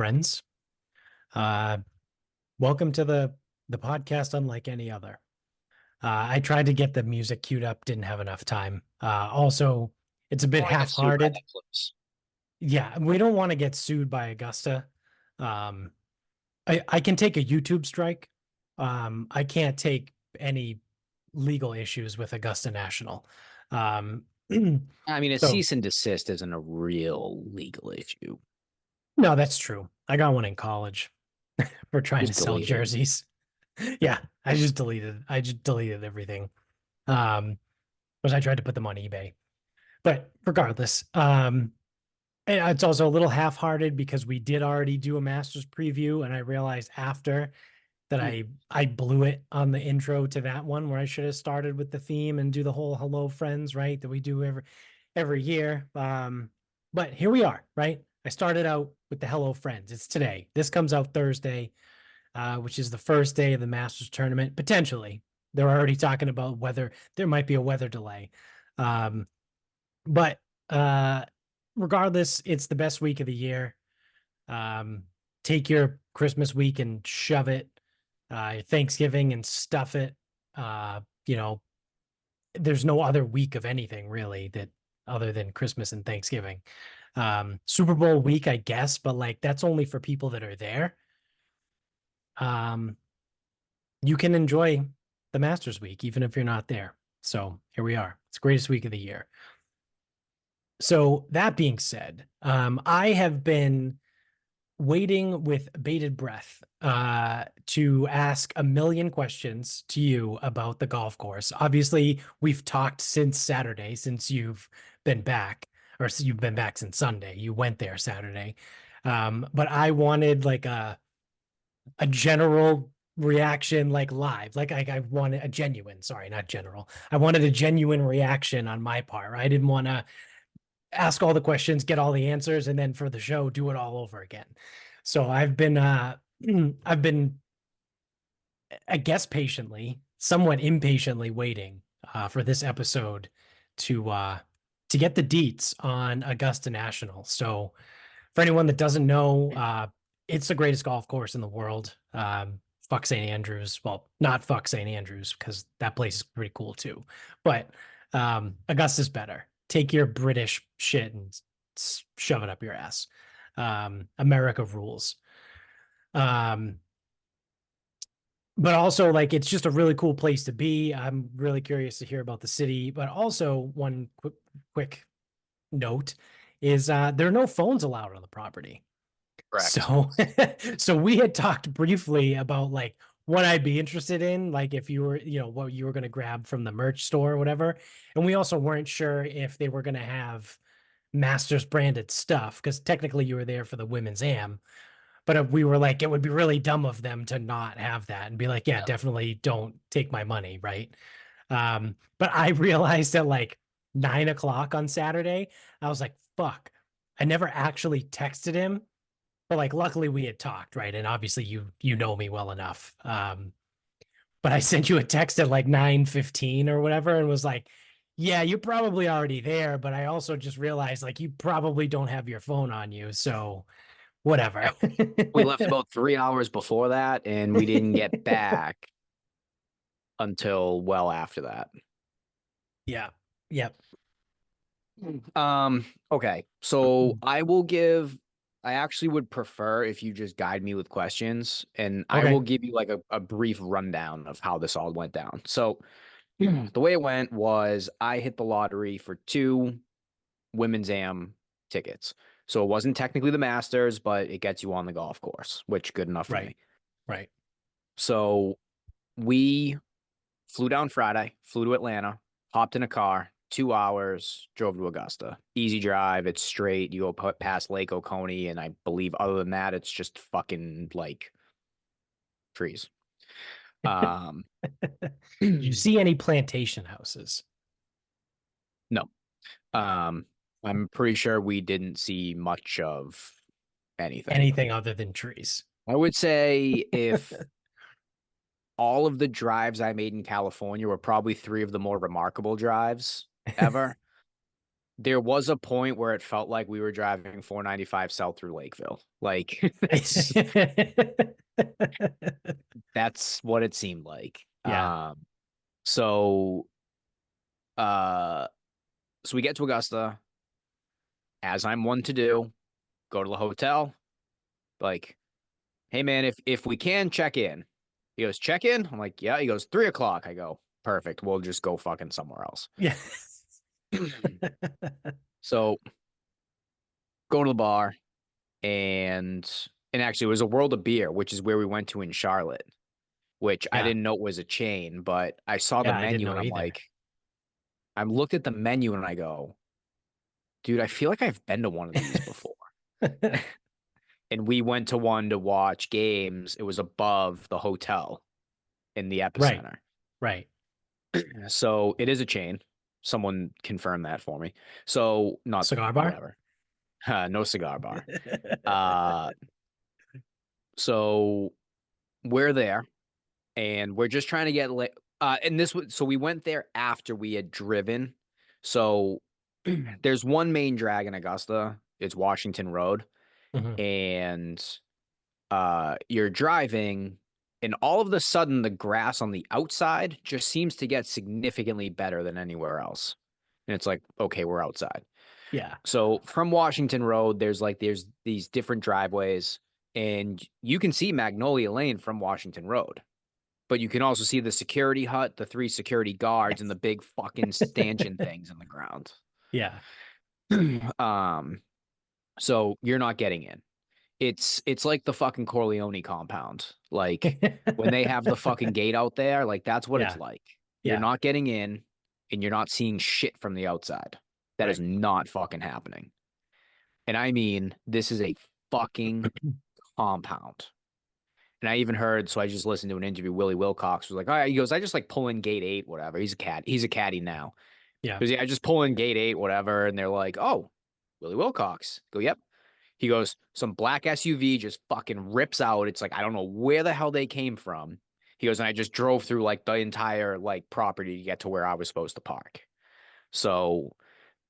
friends. Uh, Welcome to the podcast, unlike any other. I tried to get the music queued up, didn't have enough time. Also, it's a bit Want to get sued by half-hearted. Netflix. Yeah, we don't want to get sued by Augusta. Um, I can take a YouTube strike. I can't take any legal issues with Augusta National. Um, I mean, a so cease and desist isn't a real legal issue. no, that's true. I got one in college for trying to Just sell delete it. jerseys. Yeah, I just deleted everything. But I tried to put them on eBay. But regardless, and it's also a little half-hearted because we did already do a Masters preview, and I realized after that Hmm. I blew it on the intro to that one where I should have started with the theme and do the whole hello friends, right? That we do every year. But here we are, right? I started out with the hello friends. It's today. This comes out Thursday, which is the first day of the Masters tournament. Potentially, they're already talking about whether there might be a weather delay. Um, but regardless, it's the best week of the year. Um, Take your Christmas week and shove it, Thanksgiving and stuff it. Uh, you know, there's no other week of anything really that other than Christmas and Thanksgiving. Super Bowl week, I guess, but like that's only for people that are there. Um, you can enjoy the Masters week even if you're not there. So here we are. It's the greatest week of the year. So that being said, I have been waiting with bated breath to ask a million questions to you about the golf course. Obviously, we've talked since Saturday, since you've been back, or you've been back since Sunday. You went there Saturday. But I wanted like a general reaction, like live, like I wanted a genuine, sorry, not general. I wanted a genuine reaction on my part. Right? I didn't want to ask all the questions, get all the answers, and then for the show, do it all over again. So I've been I've been, I guess, patiently, somewhat impatiently waiting for this episode to get the deets on Augusta National. So for anyone that doesn't know, it's the greatest golf course in the world. Fuck St. Andrews. Well, not fuck St. Andrews because that place is pretty cool too. But Augusta's better. Take your British shit and shove it up your ass. America rules. Um, but also like it's just a really cool place to be. I'm really curious to hear about the city. But also one quick note is there are no phones allowed on the property. Correct. So, so we had talked briefly about like what I'd be interested in, like if you were, what you were going to grab from the merch store or whatever. And we also weren't sure if they were going to have Masters branded stuff because technically you were there for the women's am. But we were like, it would be really dumb of them to not have that and be like, yeah, Yeah. definitely don't take my money, right? But I realized at like 9 o'clock on Saturday, I was like, fuck, I never actually texted him, but like luckily we had talked, right? And obviously you know me well enough. But I sent you a text at like 9:15 or whatever and was like, yeah, you're probably already there, but I also just realized like you probably don't have your phone on you, so whatever. Yeah. We left about 3 hours before that, and we didn't get back until well after that. Yeah. Yep. Okay. So I actually would prefer if you just guide me with questions, and I will Okay. give you like a brief rundown of how this all went down. So the way it went was I hit the lottery for two women's am tickets. So it wasn't technically the Masters, but it gets you on the golf course, which good enough for Right. me. Right. So we flew down Friday, flew to Atlanta, hopped in a car, 2 hours, drove to Augusta. Easy drive. It's straight. You go past Lake Oconee, and I believe other than that, it's just fucking like trees. Um, Did you see any plantation houses? no. No. I'm pretty sure we didn't see much of anything. Anything other than trees. I would say if all of the drives I made in California were probably three of the more remarkable drives ever. there was a point where it felt like we were driving 495 south through Lakeville. Like that's what it seemed like. Yeah. So uh so we get to Augusta, as I'm one to do, go to the hotel, like, hey man, if we can check in. He goes, check in? I'm like, yeah. He goes, 3 o'clock. I go, perfect. We'll just go fucking somewhere else. Yeah. So go to the bar and actually it was a World of Beer, which is where we went to in Charlotte, which I Yeah. didn't know was a chain, but I saw the Yeah, I didn't menu know and I'm either. like, I looked at the menu and I go, dude, I feel like I've been to one of these before. And we went to one to watch games. It was above the hotel in the Right. epicenter. Right. So it is a chain. Someone confirmed that for me. So not Cigar bar? whatever. No cigar bar. Uh, so we're there and we're just trying to get and this was so we went there after we had driven. So there's one main drag in Augusta. It's Washington Road, Mhm. and you're driving, and all of a sudden the grass on the outside just seems to get significantly better than anywhere else. And it's like, okay, we're outside. Yeah. So from Washington Road, there's these different driveways, and you can see Magnolia Lane from Washington Road. But you can also see the security hut, the three security guards, and the big fucking stanchion things in the ground. Yeah. um, so you're not getting in. It's like the fucking Corleone compound. Like when they have the fucking gate out there, like that's what it's Yeah. like. You're Yeah. not getting in and you're not seeing shit from the outside. That is Right. not fucking happening. And I mean, this is a fucking compound. And I even heard, so I just listened to an interview. Willie Wilcox was like, "Oh, yeah," he goes, I just like pull in gate 8, whatever. He's a cat. He's a caddy now. Yeah. Because yeah, I just pull in gate 8, whatever. And they're like, oh, Willie Wilcox. Go, yep. He goes, some black SUV just fucking rips out. It's like, I don't know where the hell they came from. He goes, and I just drove through like the entire like property to get to where I was supposed to park. So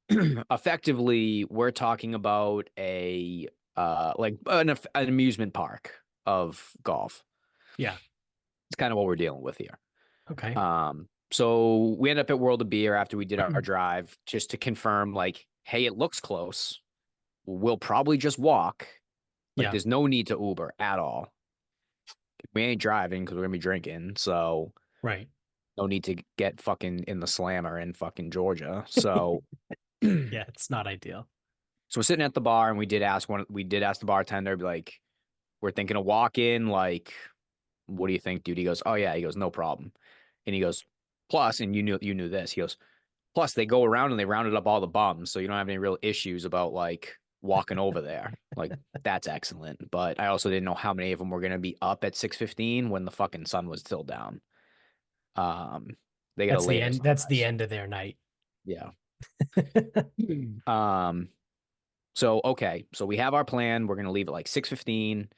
effectively, we're talking about a like an amusement park of golf. Yeah. It's kind of what we're dealing with here. Okay. So we end up at World of Beer after we did our drive just to confirm, like, hey, it looks close. We'll probably just walk. Like, Yeah. there's no need to Uber at all. We ain't driving because we're gonna be drinking, so Right. no need to get fucking in the slammer in fucking Georgia. So, so Yeah. It's not ideal. we're sitting at the bar, and we did ask the bartender, like, we're thinking of walk-in, like, what do you think, dude? He goes, oh yeah. He goes, no problem. And he goes, plus, and you knew this. He goes, plus they go around and they rounded up all the bums, so you don't have any real issues about like walking over there. Like that's excellent. But I also didn't know how many of them were gonna be up at 6:15 when the fucking sun was still down. Um, they got a That's the later end. That's the sunrise. end of their night. Yeah. Um, so okay, so we have our plan. We're gonna leave at like 6:15.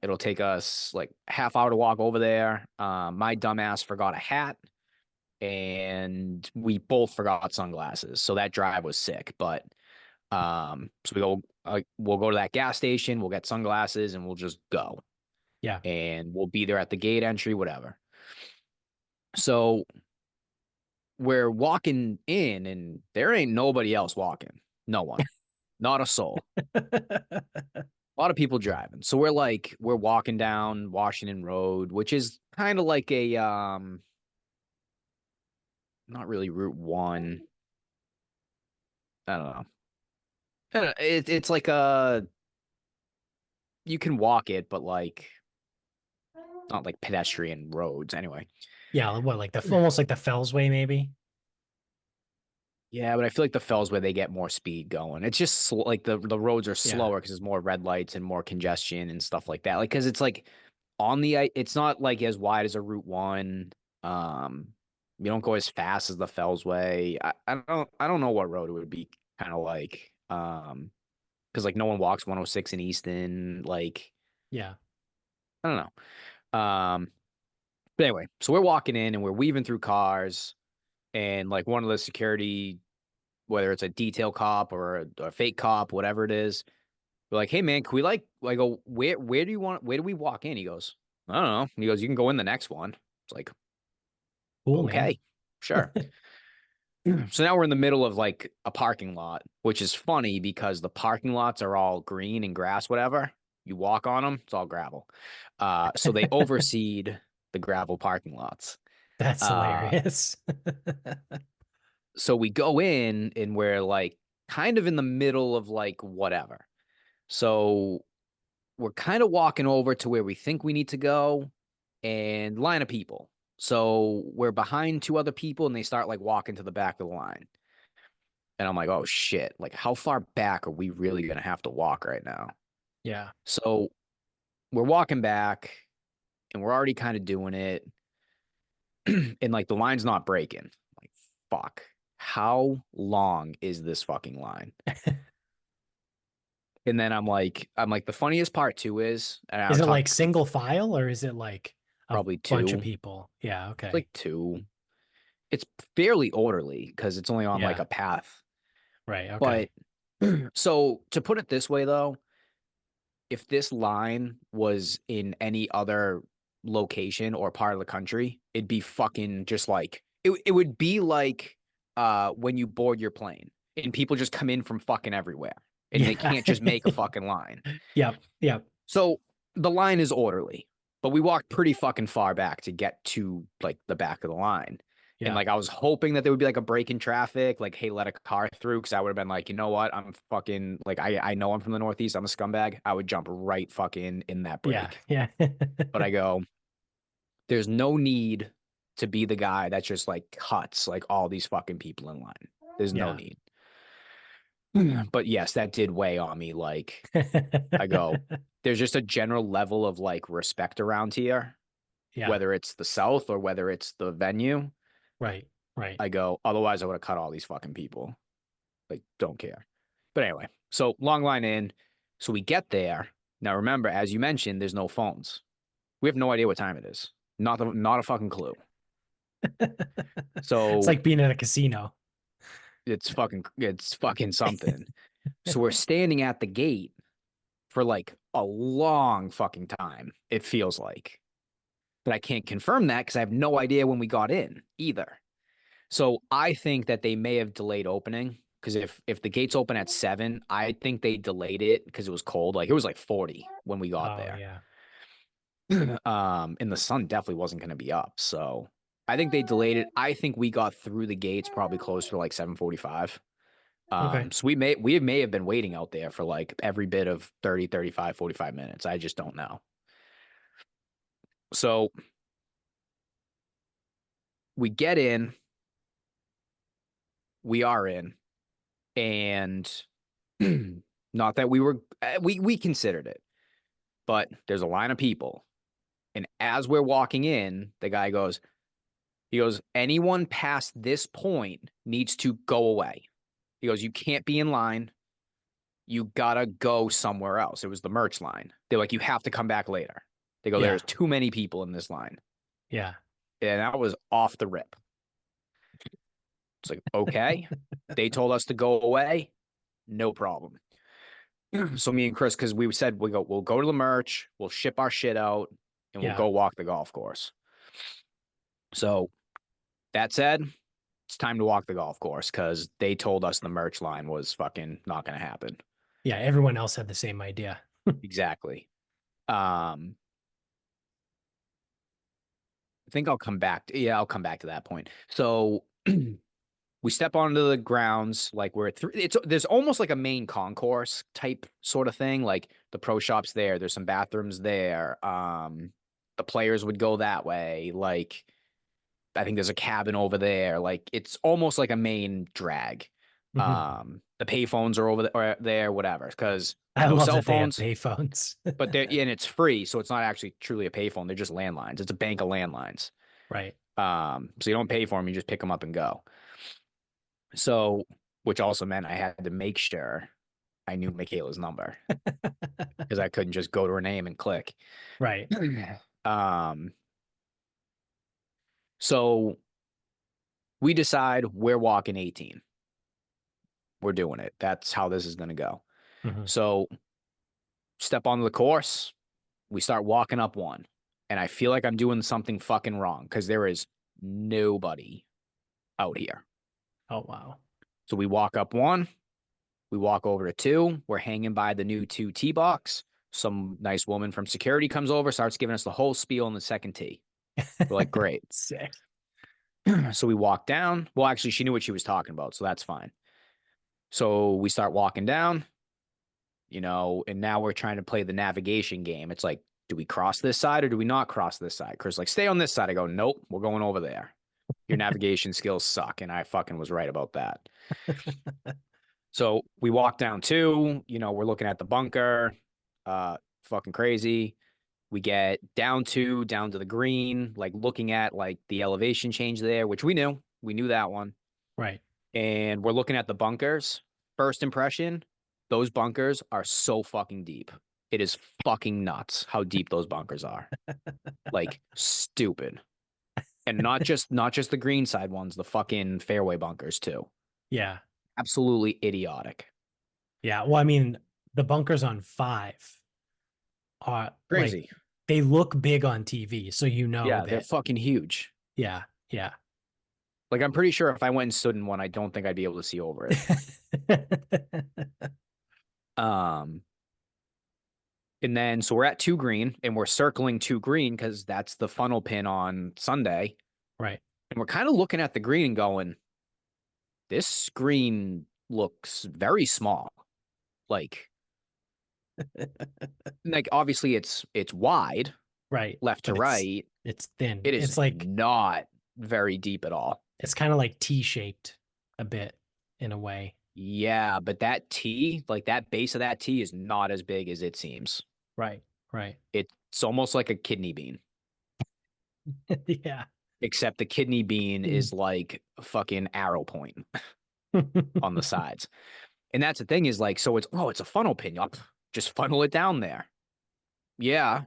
It'll take us like half hour to walk over there. My dumbass forgot a hat and we both forgot sunglasses. So that drive was sick. But so we'll go to that gas station, we'll get sunglasses, and we'll just go. Yeah. And we'll be there at the gate entry, whatever. So we're walking in, and there ain't nobody else walking. No one, not a soul. A lot of people driving. So we're walking down Washington Road, which is kind of like a not really Route 1. I don't know. It's like a you can walk it, but like not like pedestrian roads anyway. Yeah. What, like almost like the Fells Way, maybe? Yeah, but I feel like the Fells where they get more speed going. It's just like the roads are Yeah. slower because there's more red lights and more congestion and stuff like that. Like because it's like on the it's not like as wide as a Route 1. Um, you don't go as fast as the Fells Way. I don't know what road it would be kind of like. Because like no one walks 106 in Easton. Like Yeah. I don't know. But anyway, so we're walking in and we're weaving through cars, and like one of the security, whether it's a detail cop or a fake cop, whatever it is. We're like, hey man, can we like I go, where do we walk in? He goes, I don't know. He goes, you can go in the next one. It's like, Cool, man. okay, sure. So now we're in the middle of like a parking lot, which is funny because the parking lots are all green and grass, whatever. You walk on them, it's all gravel. So they overseed the gravel parking lots. That's Uh, hilarious. so we go in and we're like kind of in the middle of like whatever. So we're kind of walking over to where we think we need to go and line of people. So we're behind two other people and they start like walking to the back of the line. And I'm like, oh shit, like how far back are we really going to have to walk right now? Yeah. So we're walking back and we're already kind of doing it. And like the line's not breaking. Like, fuck, how long is this fucking line? And then I'm like, the funniest part too is, and I Is it like talked single file or is it like a probably bunch of two, people? Yeah, it's okay. like two. It's fairly orderly because it's only on like Yeah, a path. right, But okay. so to put it this way though, if this line was in any other location or part of the country, it'd be fucking just like it would be like when you board your plane and people just come in from fucking everywhere and they Yeah. can't just make a fucking line. Yep, yep, So the line is orderly, but we walked pretty fucking far back to get to like the back of the line. And yeah, like I was hoping that there would be like a break in traffic, like, hey, let a car through, because I would have been like, you know what? I'm fucking like I know I'm from the Northeast, I'm a scumbag. I would jump right fucking in that yeah, break. yeah. But I go, there's no need to be the guy that just like cuts like all these fucking people in line. There's no Yeah. need. But yes, that did weigh on me. Like I go, there's just a general level of like respect around here, Yeah, whether it's the South or whether it's the venue. right, right. I go, otherwise I would have cut all these fucking people. Like, don't care. But anyway, so long line in. So we get there. Now remember, as you mentioned, there's no phones. We have no idea what time it is. Not a fucking clue. It's So like being at a casino. it's fucking something. So we're standing at the gate for like a long fucking time, it feels like. But I can't confirm that because I have no idea when we got in either. So I think that they may have delayed opening because if the gates open at 7, I think they delayed it because it was cold. Like it was like 40 when we got Oh, there. yeah. And the sun definitely wasn't going to be up. So I think they delayed it. I think we got through the gates probably close for like 7:45. Okay. So we may have been waiting out there for like every bit of 30, 35, 45 minutes. I just don't know. So we get in, we are in, and not that we considered it, but there's a line of people. And as we're walking in, the guy goes, he goes, anyone past this point needs to go away. He goes, you can't be in line. You gotta go somewhere else. It was the merch line. They're like, you have to come back later. They go, Yeah, there's too many people in this line. yeah. And that was off the rip. It's like, okay. They told us to go away. No problem. So me and Chris, because we said we'll go to the merch, we'll ship our shit out, and we'll Yeah. go walk the golf course. So that said, it's time to walk the golf course because they told us the merch line was fucking not gonna happen. Yeah, everyone else had the same idea. Exactly. I think I'll come back. I'll come back to that point. So we step onto the grounds, like we're through. There's almost like a main concourse type sort of thing. Like the pro shops there. There's some bathrooms there. The players would go that way. Like I think there's a cabin over there. Like it's almost like a main drag. Mhm. The payphones are over there, whatever. Because I no love cell that they have phones, payphones. but and it's free, so it's not actually truly a payphone. They're just landlines. It's a bank of landlines. Right. So you don't pay for them, you just pick them up and go. So, which also meant I had to make sure I knew Michaela's number because I couldn't just go to her name and click. Right. um, so we decide we're walking 18. We're doing it. That's how this is going to go. Mhm. So step onto the course. We start walking up one. And I feel like I'm doing something fucking wrong because there is nobody out here. Oh, wow. So we walk up one. We walk over to two. We're hanging by the new two tee box. Some nice woman from security comes over, starts giving us the whole spiel on the second tee. We're like, great. Sick. So we walk down. Well, actually, she knew what she was talking about, so that's fine. So we start walking down, and now we're trying to play the navigation game. It's like, do we cross this side or do we not cross this side? Chris like, stay on this side. I go, nope, we're going over there. Your navigation skills suck. And I fucking was right about that. So we walk down two, we're looking at the bunker, fucking crazy. We get down to the green, like looking at like the elevation change there, which we knew that one. Right. And we're looking at the bunkers. First impression, those bunkers are so fucking deep. It is fucking nuts how deep those bunkers are. Like stupid. And not just the green side ones, the fucking fairway bunkers too. Yeah. Absolutely idiotic. Yeah. Well, I mean, the bunkers on 5 are like, Crazy. they look big on TV. So Yeah, they're that, fucking huge. yeah. Yeah. Like I'm pretty sure if I went and stood in one, I don't think I'd be able to see over it. Um, and then so we're at two green and we're circling two green because that's the funnel pin on Sunday. Right. And we're kind of looking at the green and going, this screen looks very small. Like, like obviously it's wide, Right. left to But right. it's thin. It is It's like, not very deep at all. it's kind of like T-shaped a bit in a way. Yeah, but that T, like that base of that T is not as big as it seems. Right. Right. It's almost like a kidney bean, Yeah. except the kidney bean Mm. is like a fucking arrow point on the sides. And that's the thing is like, so it's a funnel pin. Yup. Just funnel it down there. Yeah.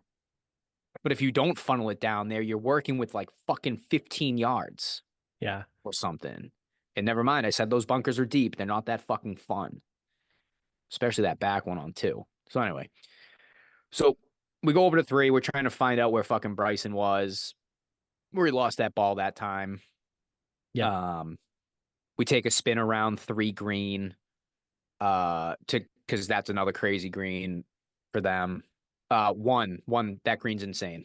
But if you don't funnel it down there, you're working with like fucking 15 yards Yeah. or something. And never mind, I said those bunkers are deep. They're not that fucking fun, especially that back one on two. So anyway, so we go over to three. We're trying to find out where fucking Bryson was, where he lost that ball that time. Yep. We take a spin around three green, because that's another crazy green for them. One, that green's insane.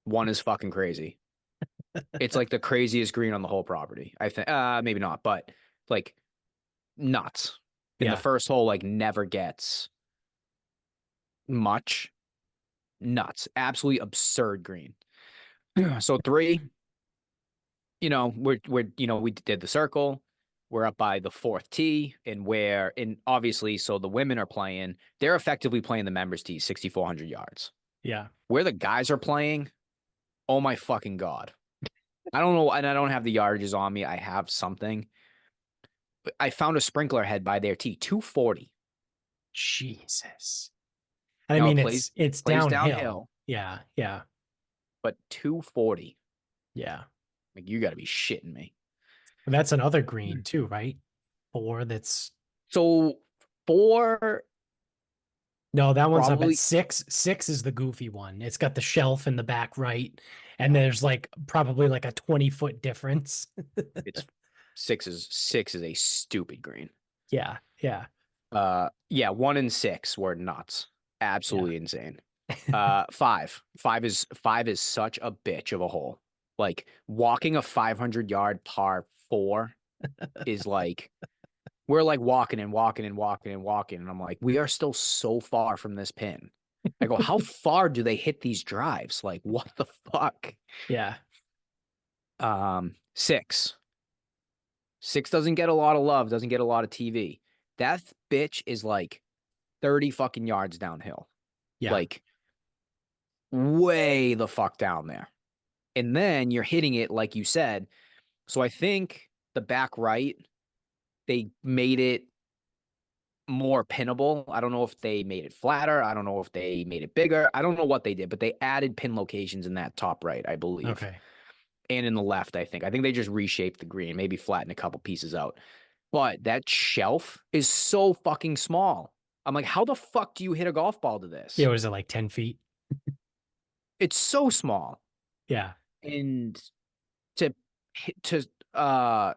One is fucking crazy. It's like the craziest green on the whole property. I think, maybe not, but like nuts. And the Yeah. first hole like never gets much. Nuts. Absolutely absurd green. So three, we did the circle. We're up by the fourth tee, and obviously, so the women are playing. They're effectively playing the members tee, 6,400 yards. Yeah. Where the guys are playing, oh my fucking god! I don't know, and I don't have the yardages on me. I have something. I found a sprinkler head by their tee, 240. Jesus. I Now it mean, plays it's plays downhill. downhill, Yeah. Yeah. but 240. Yeah. Like you got to be shitting me. That's another green too, right? 4 that's So four, no, that one's not bad. probably 6 is the goofy one. It's got the shelf in the back right, and yeah. there's like probably like a 20-foot difference. It's six is a stupid green. Yeah, yeah, Yeah, 1 and 6 were nuts. yeah. Absolutely insane. Five is such a bitch of a hole. Like walking a 500-yard par four is like we're like walking and walking and walking and walking, and I'm like, we are still so far from this pin. I go, how far do they hit these drives? Like, what the fuck? Yeah. Six. Six doesn't get a lot of love, doesn't get a lot of TV. That bitch is like 30 fucking yards downhill. Yeah. Like way the fuck down there. And then you're hitting it like you said. So I think the back right, they made it more pinnable. I don't know if they made it flatter. I don't know if they made it bigger. I don't know what they did, but they added pin locations in that top right, I believe. Okay. And in the left, I think. I think they just reshaped the green, maybe flattened a couple pieces out. but that shelf is so fucking small. I'm like, how the fuck do you hit a golf ball to Yeah, this? was it like 10 feet? It's so small. Yeah. And to to uh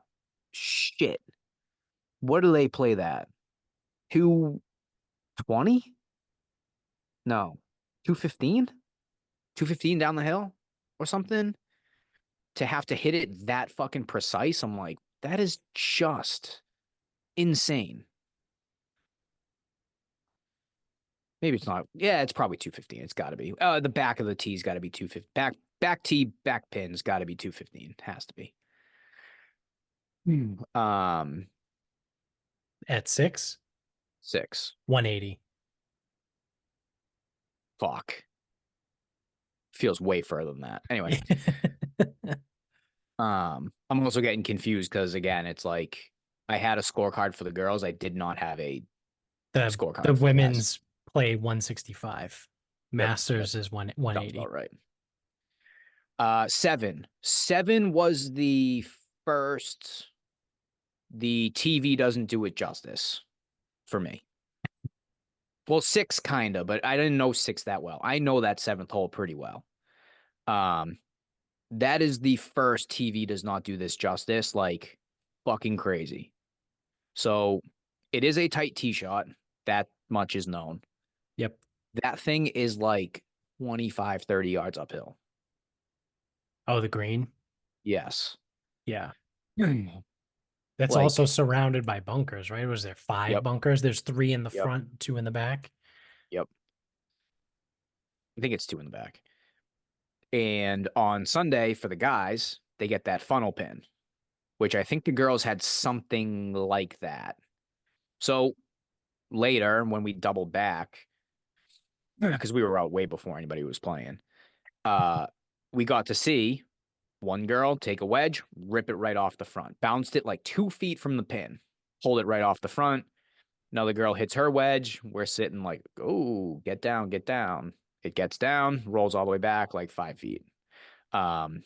shit. What do they play that? 220? No. 215? 215 down the hill or something? To have to hit it that fucking precise, I'm like, that is just insane. Maybe it's not. Yeah, it's probably 215. It's got to be. The back of the tee's got to be 250. Back tee, back pin's got to be 215. Has to be. Um, At 6, 6. 180. Fuck. Feels way further than that. Anyway, I'm also getting confused because again, it's like I had a scorecard for the girls. I did not have a The scorecard for the guys. women's play 165. Yep, that Masters is sounds 180. about right. 7. 7 was the first. The TV doesn't do it justice for me. Well, 6 kind of, but I didn't know 6 that well. I know that 7th hole pretty well. Um, that is the first TV does not do this justice, like fucking crazy. So it is a tight tee shot. That much is known. Yep. That thing is like 25, 30 yards uphill. Oh, the green. Yes. Yeah. That's also Like, surrounded by bunkers, right? Was there 5 yep, bunkers? There's 3 in the yep, front, 2 in the back. yep. I think it's 2 in the back. And on Sunday for the guys, they get that funnel pin, which I think the girls had something like that. So later, when we doubled back, because we were out way before anybody was playing, uh, we got to see one girl take a wedge, rip it right off the front, bounced it like 2 feet from the pin, hold it right off the front. Another girl hits her wedge. We're sitting like, oh, get down, get down. It gets down, rolls all the way back like 5 feet. Um,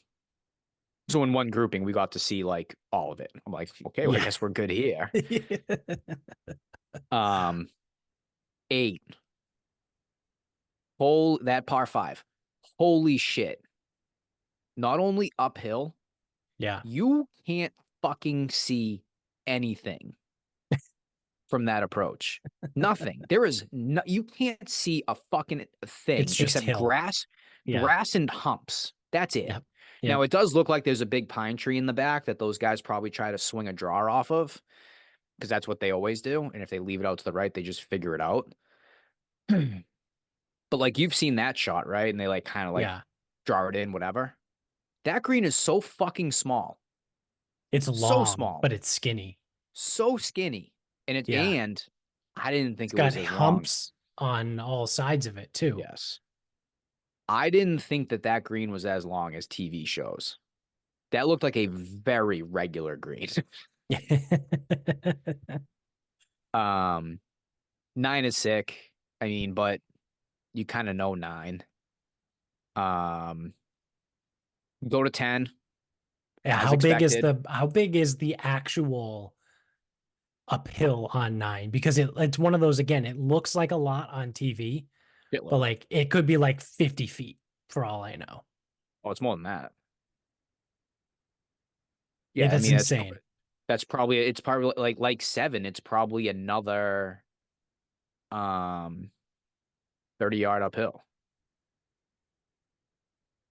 so in one grouping, we got to see like all of it. I'm like, okay, well, I Yeah. guess we're good here. Um, 8. That par 5. Holy shit. Not only uphill, Yeah. you can't fucking see anything from that approach. Nothing. There is no, you can't see a fucking It's thing just except hill. Yeah. grass and humps. That's it. Yep. Now Yep. it does look like there's a big pine tree in the back that those guys probably try to swing a draw off of because that's what they always do. And if they leave it out to the right, they just figure it out. But like you've seen that shot, right? And they like kind of like Yeah. draw it in, whatever. That green is so fucking small. It's So long, small. but it's skinny. So skinny. Yeah. And I didn't think It's it got was as long. humps on all sides of it too. Yes. I didn't think that that green was as long as TV shows. That looked like a very regular green. um 9 is sick. I mean, but you kind of know 9. Um go to 10 Yeah, as expected. how big is the actual uphill on 9? Because it's one of those, again, it looks like a lot on TV, but Shitload. like it could be like 50 feet for all I know. Oh, it's more than that. Yeah, Yeah, I that's mean insane. that's probably it's probably like 7, it's probably another um 30-yard uphill.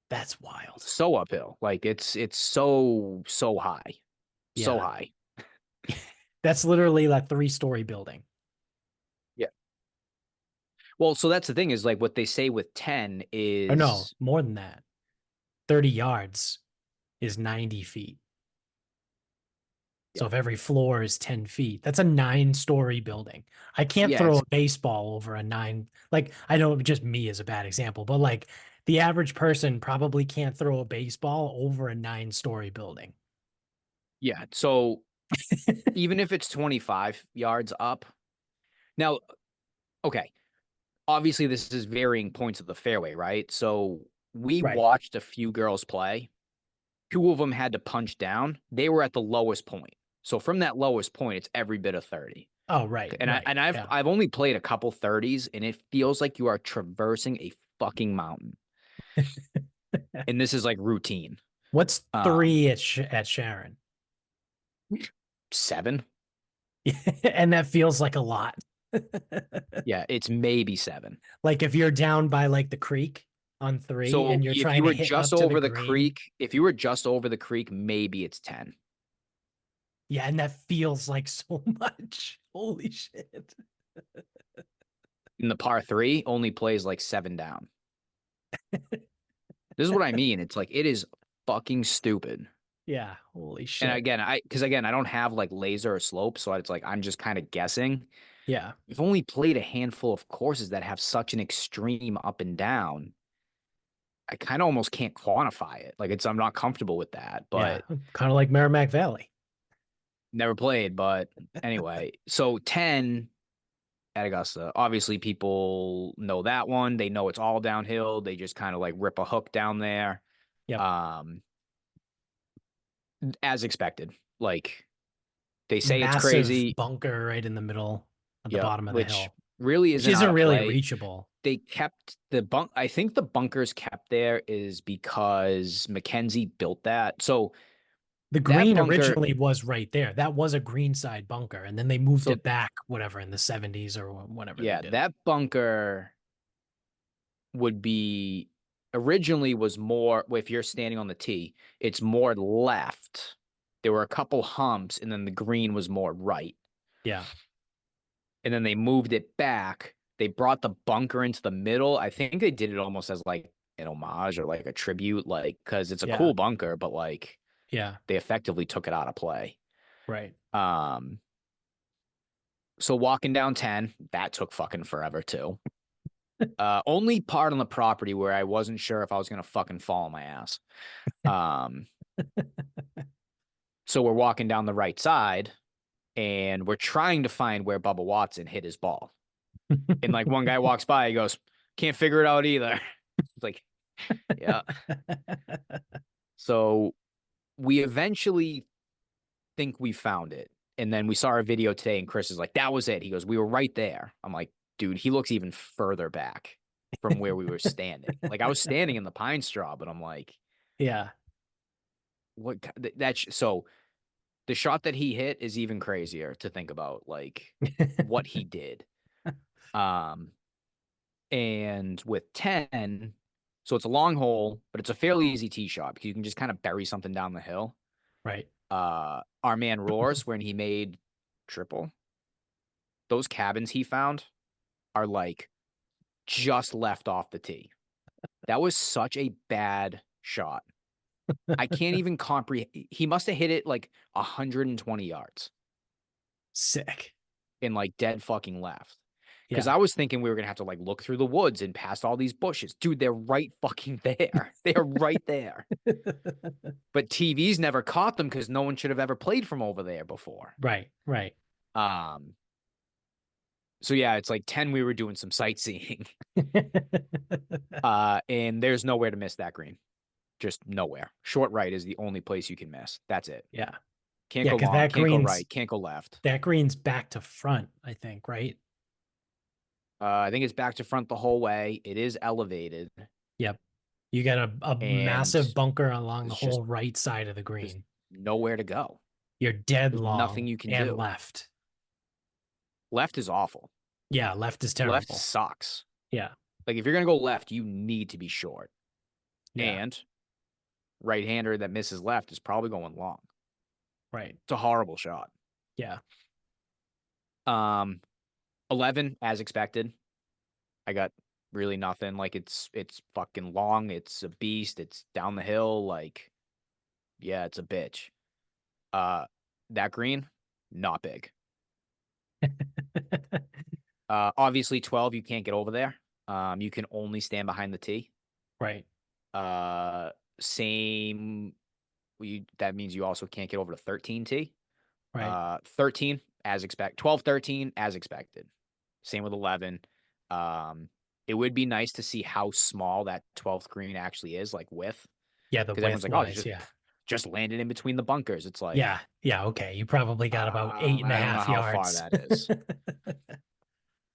That's wild. So uphill. Like it's so high. So Yeah. high. That's literally like 3-story building. Yeah. Well, so that's the thing is like what they say with 10 Or no, is more than that. 30 yards is 90 feet. yeah. So if every floor is 10 feet, that's a 9-story building. I can't Yeah, throw it's a baseball over a 9. Like, I know just me is a bad example, but like the average person probably can't throw a baseball over a 9-story building. yeah. So even if it's 25 yards up. Now, okay. Obviously this is varying points of the fairway, right? So we Right. watched a few girls play. 2 of them had to punch down. They were at the lowest point. So from that lowest point, it's every bit of 30. Oh, right, And right. I've Yeah. I've only played a couple 30s, and it feels like you are traversing a fucking mountain. And this is like routine. What's Um, 3 at Sharon? 7. And that feels like a lot. Yeah, it's maybe 7. Like if you're down by like the creek on 3 So and you're if trying you to were hit just up to the over the green. creek, if you were just over the creek, maybe it's 10. Yeah, and that feels like so much. Holy shit. And the par 3 only plays like 7 down. This is what I mean. It's like it is fucking stupid. Yeah, holy And shit. again, I don't have like laser or slope, so it's like I'm just kind of guessing. Yeah. We've only played a handful of courses that have such an extreme up and down. I kind of almost can't quantify it. Like I'm not comfortable with that, Yeah. but Kind of like Merrimack Valley. never played. But anyway, so 10 at Augusta. Obviously, people know that one. They know it's all downhill. They just kind of like rip a hook down there. Yep. Um, as expected. Like they say it's Massive crazy. bunker right in the middle at the Yep, bottom of the which hill, really which isn't out isn't of really play. reachable. They kept the bunk. I think the bunkers kept there is because Mackenzie built that. So The that green bunker, originally was right there. That was a green side bunker, and then they moved so it back, whatever, in the 70s or whatever they yeah, did. that bunker would be originally was more, if you're standing on the tee, it's more left. There were a couple humps, and then the green was more right. Yeah. And then they moved it back. They brought the bunker into the middle. I think they did it almost as like an homage or like a tribute, like because it's a Yeah. cool bunker, but like Yeah. they effectively took it out of play. Right. Um, so walking down 10, that took fucking forever too. Only part on the property where I wasn't sure if I was gonna fucking fall on my ass. Um, so we're walking down the right side and we're trying to find where Bubba Watson hit his ball. And like one guy walks by, he goes, "Can't figure it out either." It's like, yeah. So we eventually think we found it. And then we saw our video today, and Chris is like, "That was it." He goes, "We were right there." I'm like, dude, he looks even further back from where we were standing. Like I was standing in the pine straw, but I'm like, Yeah. what so the shot that he hit is even crazier to think about, like what he did. Um, and with 10, so it's a long hole, but it's a fairly easy tee shot because you can just kind of bury something down the hill. Right. Our man Roars, when he made triple, those cabins he found are like just left off the tee. That was such a bad shot. I can't even comprehend. He must have hit it like 120 yards Sick. in like dead fucking left. Because Yeah. I was thinking we were gonna have to like look through the woods and past all these bushes. Dude, they're right fucking there. They're right there. But TV's never caught them because no one should have ever played from over there before. Right. Right. Um, so yeah, it's like 10, we were doing some sightseeing. And there's nowhere to miss that green. Just nowhere. Short right is the only place you can miss. That's it. Yeah. Can't Yeah, go because long, can't go right, can't go left. that green's back to front, I think, right? I think it's back to front the whole way. It is elevated, Yep. You got a and massive bunker along the there's just whole right side of the there's green. nowhere to go. You're dead There's nothing long you can and do. left. Left is awful. Yeah, left is Left terrible. sucks. Yeah. Like if you're gonna go left, you need to be short. Yeah. And right-hander that misses left is probably going long. Right. It's a horrible shot. Yeah. 11 as expected. I got really nothing. Like it's fucking long. It's a beast. It's down the hill. Like, yeah, it's a bitch. That green, not big. Obviously 12, you can't get over there. You can only stand behind the tee. Right. Uh, same. That means you also can't get over to 13 tee. Right. 13 as expected. 12, 13 as expected. Same with 11. It would be nice to see how small that 12th green actually is, like width, Yeah, the because everyone's width like, oh, it's wise, just yeah. just landed in between the bunkers. It's like, Yeah. Yeah. Okay. You probably got about eight and a I don't know half how far yards. that is.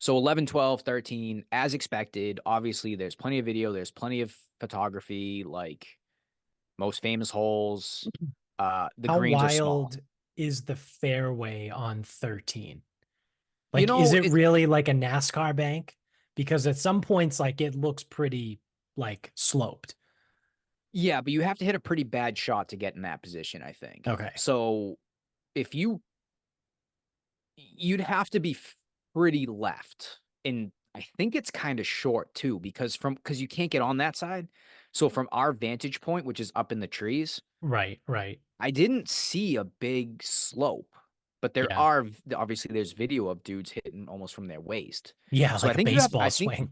So 11, 12, 13, as expected. Obviously, there's plenty of video, there's plenty of photography, like most famous holes. The How greens are small. wild is the fairway on 13? You Like, is know, it it really like a NASCAR bank? Because at some points, like, it looks pretty like sloped. yeah, but you have to hit a pretty bad shot to get in that position, I think. Okay. So if you'd have to be pretty left. And I think it's kind of short too, because you can't get on that side. So from our vantage point, which is up in the trees, Right. Right. I didn't see a big slope, but there Yeah. are obviously there's video of dudes hitting almost from their waist. Yeah. So Like a baseball swing.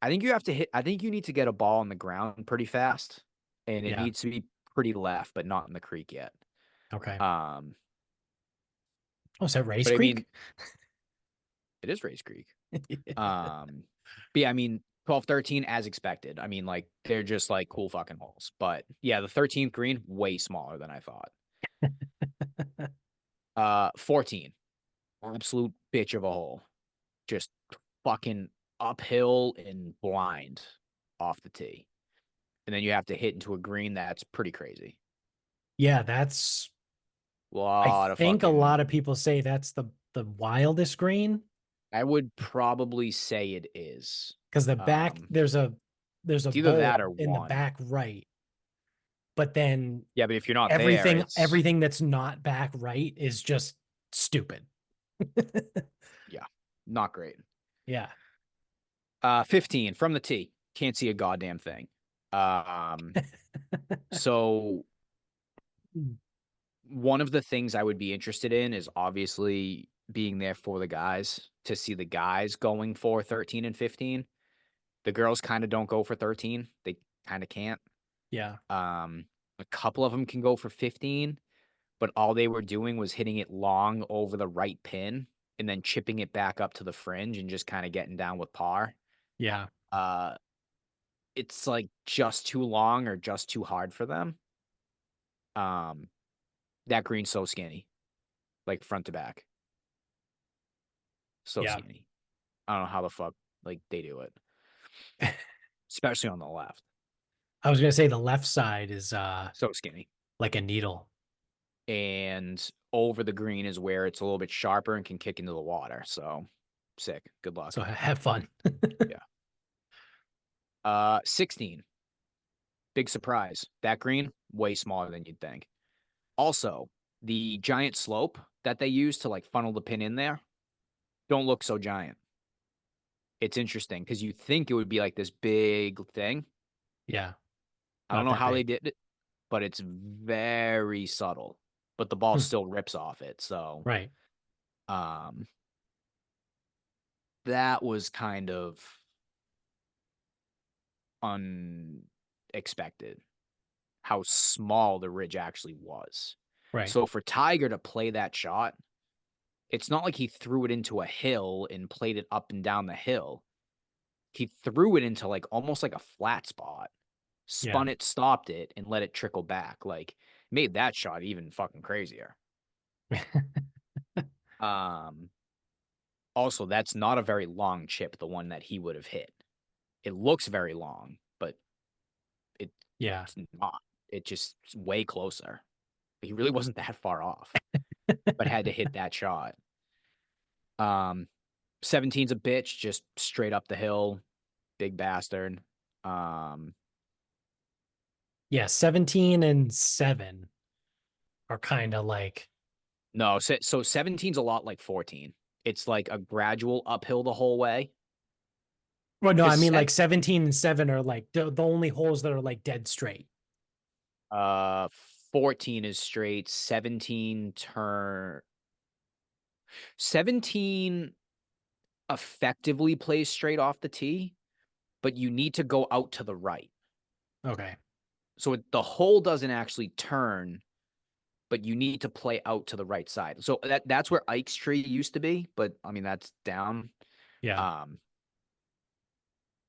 I think you have to hit I think you need to get a ball on the ground pretty fast, and it Yeah. needs to be pretty left, but not in the creek yet. Okay. Um, Oh, is that Race but I mean, Creek? it is Race Creek. But yeah, I mean, 12, 13 as expected. I mean, like they're just like cool fucking holes. But yeah, the 13th green way smaller than I thought. 14, absolute bitch of a hole. Just fucking uphill and blind off the tee. And then you have to hit into a green that's pretty crazy. Yeah. That's, I Lot of think a lot fucking of people say that's the wildest green I would probably say it is. because the back, Um, there's a it's either that or bowl in the one. back right, but then Yeah, but if you're not there, it's everything that's not back right is just stupid. yeah, not great. Yeah. 15 from the tee. Can't see a goddamn thing. Um, so one of the things I would be interested in is obviously being there for the guys to see the guys going for 13 and 15. The girls kind of don't go for 13. They kind of can't. Yeah. A couple of them can go for 15, but all they were doing was hitting it long over the right pin and then chipping it back up to the fringe and just kind of getting down with par. Yeah. Uh, it's like just too long or just too hard for them. Um, that green's so skinny, like front to back, so Yeah. skinny. I don't know how the fuck like they do it, especially on the left. I was gonna say the left side is So skinny. like a needle. And over the green is where it's a little bit sharper and can kick into the water. So sick. Good luck. So have fun. Yeah. 16. Big surprise. That green, way smaller than you'd think. Also, the giant slope that they use to like funnel the pin in there don't look so giant. It's interesting because you think it would be like this big thing. Yeah. I don't Not know that how they big. did it, but it's very subtle. But the ball Hmm. still rips off it. So Right. um that was kind of unexpected how small the ridge actually was. Right. So for Tiger to play that shot, it's not like he threw it into a hill and played it up and down the hill. He threw it into like almost like a flat spot, Yeah. spun it, stopped it, and let it trickle back. Like made that shot even fucking crazier. Um, Also, that's not a very long chip, the one that he would have hit. It looks very long, but it's Yeah. not. It just way closer. He really wasn't that far off, but had to hit that shot. Um, 17's a bitch, just straight up the hill, big bastard. Um, Yeah. 17 and 7 are kind of like, no, so 17's a lot like 14. It's like a gradual uphill the whole way. well, no, I Because mean like 17 and 7 are like the only holes that are like dead straight. uh 14 is straight, 17 effectively plays straight off the tee, but you need to go out to the right. Okay. So the hole doesn't actually turn, but you need to play out to the right side. So that's where Ike's tree used to be, but I mean that's down. Yeah. Um,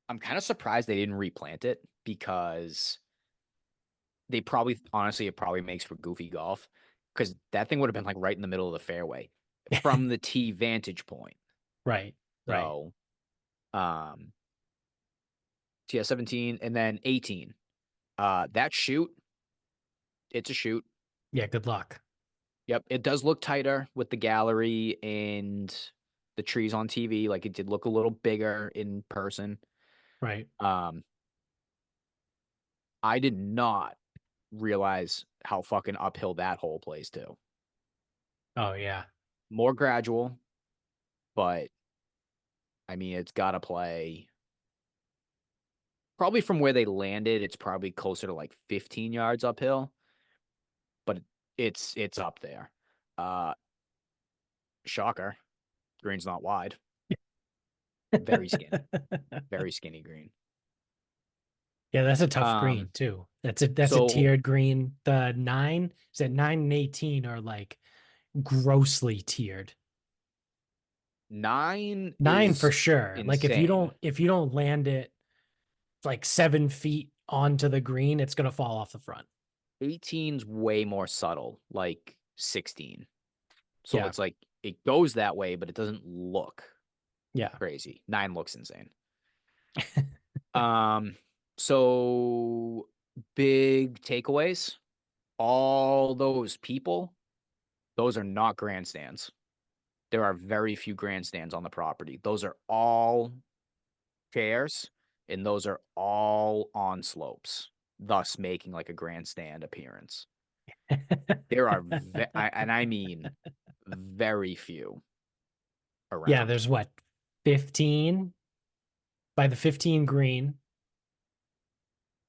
I'm kind of surprised they didn't replant it because they probably honestly it probably makes for goofy golf because that thing would have been like right in the middle of the fairway from the tee vantage point. Right. Right. So, um, so yeah, 17 and then 18. That shoot, it's a shoot. Yeah. Good luck. Yep, it does look tighter with the gallery and the trees on TV. Like it did look a little bigger in person. Right. Um, I did not realize how fucking uphill that whole plays too. Oh yeah. More gradual, but I mean, it's got to play probably from where they landed. It's probably closer to like 15 yards uphill, but it's up there. Uh, Shocker, green's not wide, very skinny green. Yeah, that's a tough Um, green too. That's a so tiered green. The 9, is it 9 and 18 are like grossly tiered. 9 9 for is sure. Like insane. if you don't land it like 7 feet onto the green, it's gonna fall off the front. 18's way more subtle, like 16. So Yeah. it's like it goes that way, but it doesn't look Yeah. crazy. 9 looks insane. Um, so big takeaways. All those people, those are not grandstands. There are very few grandstands on the property. Those are all chairs, and those are all on slopes, thus making like a grandstand appearance. There are, and I mean very few Yeah, around. there's what, 15 by the 15 green.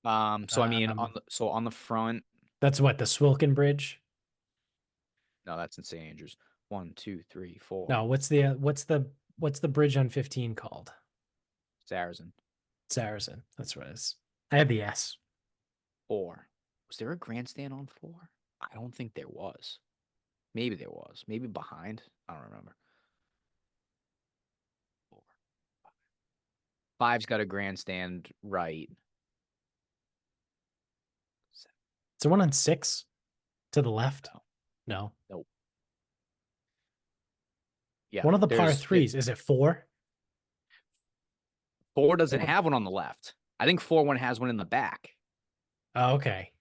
So I mean, Um, on the front, that's what, the Swilken Bridge. no, that's in St. Andrews. One, two, three, No, four. what's the bridge on 15 called? Saracen. Saracen. That's what it is. I had the S. Four. Was there a grandstand on four? I don't think there was. Maybe there was. Maybe behind. I don't remember. Four. Five's got a grandstand right. Seven. It's the one on 6 to the left. No. No. Nope. Yeah. One of the par There's it, threes. Is it 4? four doesn't have one on the left. I think four one has one in the back. Oh, okay.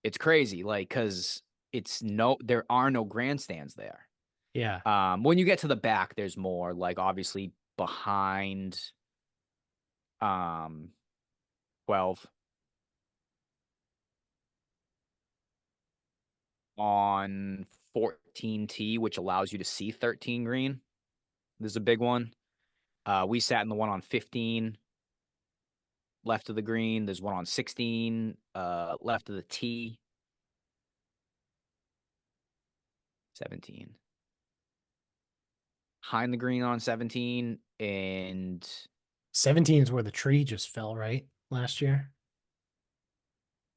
It's crazy, like because there are no grandstands there. Yeah. When you get to the back, there's more. Like obviously behind 12 on 14T, which allows you to see 13 green. This is a big one. We sat in the one on 15 left of the green. There's one on 16 left of the tee. 17 behind the green on 17 and 17 is where the tree just fell, right? Last year.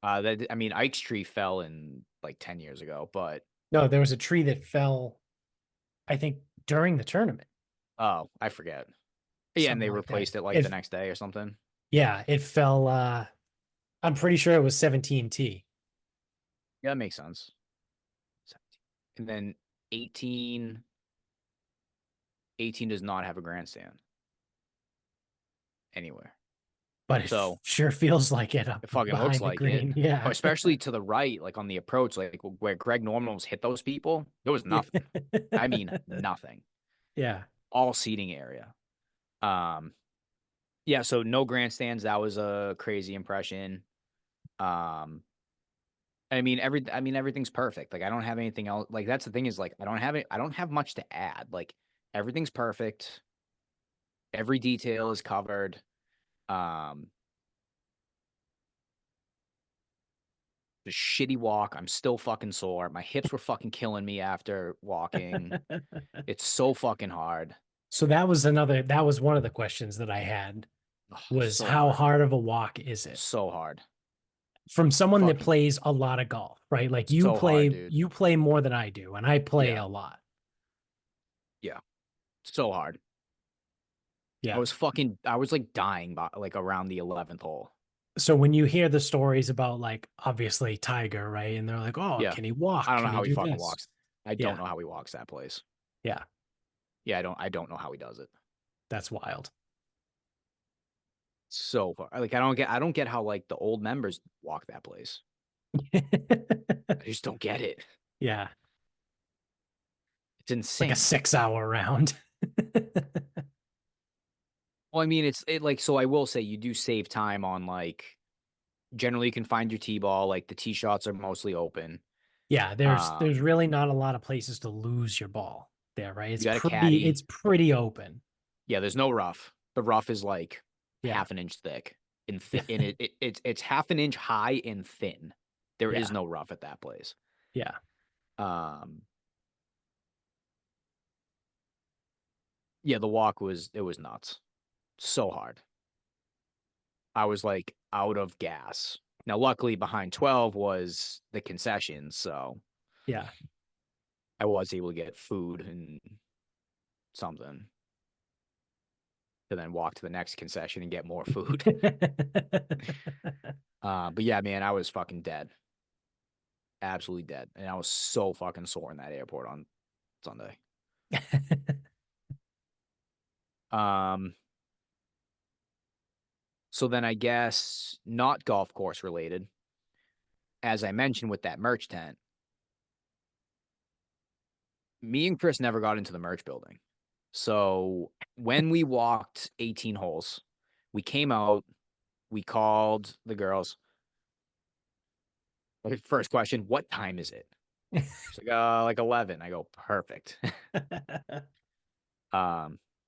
that I mean Ike's tree fell in like 10 years ago, but No, there was a tree that fell, I think, during the tournament. oh, I forget. Yeah, and Something they like that. replaced it like the next day or something. Yeah, it fell. I'm pretty sure it was 17T. Yeah, that makes sense. 17. And then 18 does not have a grandstand anywhere. But it So sure feels like it up it fucking looks behind the like it. green. Oh, Yeah. especially to the right, like on the approach, like where Greg Norman almost hit those people. There was Yeah. nothing. I mean, nothing. Yeah. All seating area. Um, yeah, so no grandstands. That was a crazy impression. Um, I mean everything's perfect. Like I don't have anything else. Like that's the thing is like I don't have much to add. Like everything's perfect. Every detail is covered. Um, the shitty walk. I'm still fucking sore. My hips were fucking killing me after walking. It's so fucking hard. So that was one of the questions that I had Ugh, was so how hard. hard of a walk is it? So hard. From someone that Fucking plays a lot of golf, right? Like so hard, dude. you play more than I do, and I play Yeah. a lot. Yeah. So hard. Yeah. I was like dying by like around the 11th hole. So when you hear the stories about like obviously Tiger, right? And they're like, oh, Yeah. can he I walk? don't know Can he how he do fucking this? walks. I don't Yeah, know how he walks that place. yeah, Yeah, I don't know how he does it. that's wild. So far. Like I don't get how like the old members walk that place. I just don't get it. Yeah, It's like a insane. 6 hour round. Well, I mean, it's it like so I will say you do save time on like generally you can find your tee ball, like the tee shots are mostly open. Yeah, there's Um, really not a lot of places to lose your ball there, right? you got a caddy. It's pretty open. Yeah, there's no rough. The rough is like Yeah. half an inch thick and and it's half an inch high and thin. There is Yeah. no rough at that place. Yeah. Um, yeah, the walk was it was nuts. So hard. I was like out of gas. Now, luckily, behind 12 was the concession, so Yeah. I was able to get food and something to then walk to the next concession and get more food. But yeah, man, I was fucking dead, absolutely dead, and I was so fucking sore in that airport on Sunday. Um, so then I guess not golf course related, as I mentioned with that merch tent. Me and Chris never got into the merch building. So when we walked 18 holes, we came out, we called the girls. First question, what time is it? She's like 11. I go, perfect.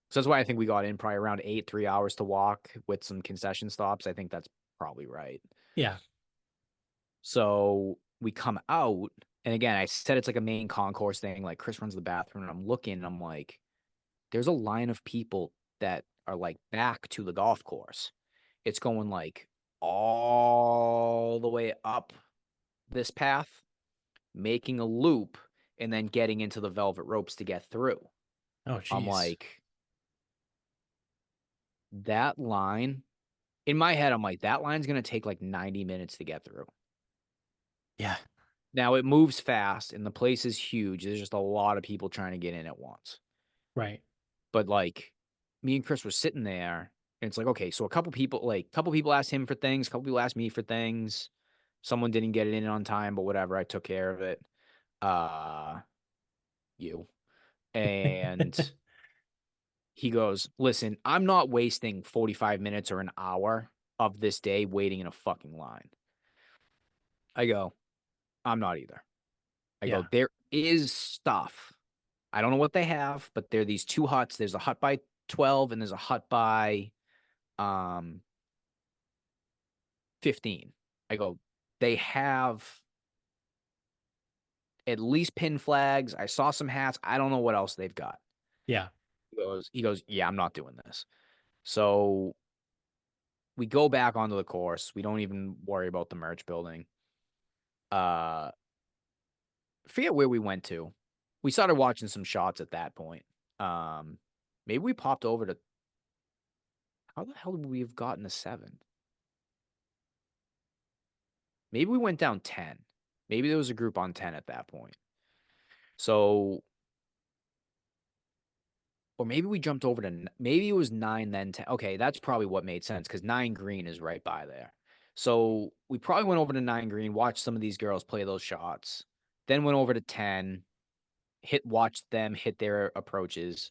So that's why I think we got in probably around 8, 3 hours to walk with some concession stops. I think that's probably right. Yeah. So we come out, and again, I said it's like a main concourse thing. Like Chris runs the bathroom, and I'm looking, and I'm like, there's a line of people that are like back to the golf course. It's going like all the way up this path, making a loop, and then getting into the velvet ropes to get through. Oh, I'm geez. like, that line in my head, I'm like, that line's going to take like 90 minutes to get through. Yeah. Now it moves fast and the place is huge. There's just a lot of people trying to get in at once. Right. But like me and Chris were sitting there and it's like, okay, so a couple people asked him for things, a couple people asked me for things. Someone didn't get it in on time, but whatever, I took care of it. Uh you. And he goes, "Listen, I'm not wasting 45 minutes or an hour of this day waiting in a fucking line." I go, "I'm not either." I go, Yeah. "There is stuff. I don't know what they have, but there are these two huts. There's a hut by 12 and there's a hut by um 15." I go, "They have at least pin flags. I saw some hats. I don't know what else they've got." Yeah. He goes, "Yeah, I'm not doing this." So we go back onto the course. We don't even worry about the merch building. Uh Forget where we went to. We started watching some shots at that point. Um Maybe we popped over to how the hell would we have gotten to 7? Maybe we went down 10. Maybe there was a group on 10 at that point. So, or maybe we jumped over to, maybe it was 9, then 10. Okay, that's probably what made sense because 9 green is right by there. So we probably went over to 9 green, watched some of these girls play those shots, then went over to 10, watched them hit their approaches.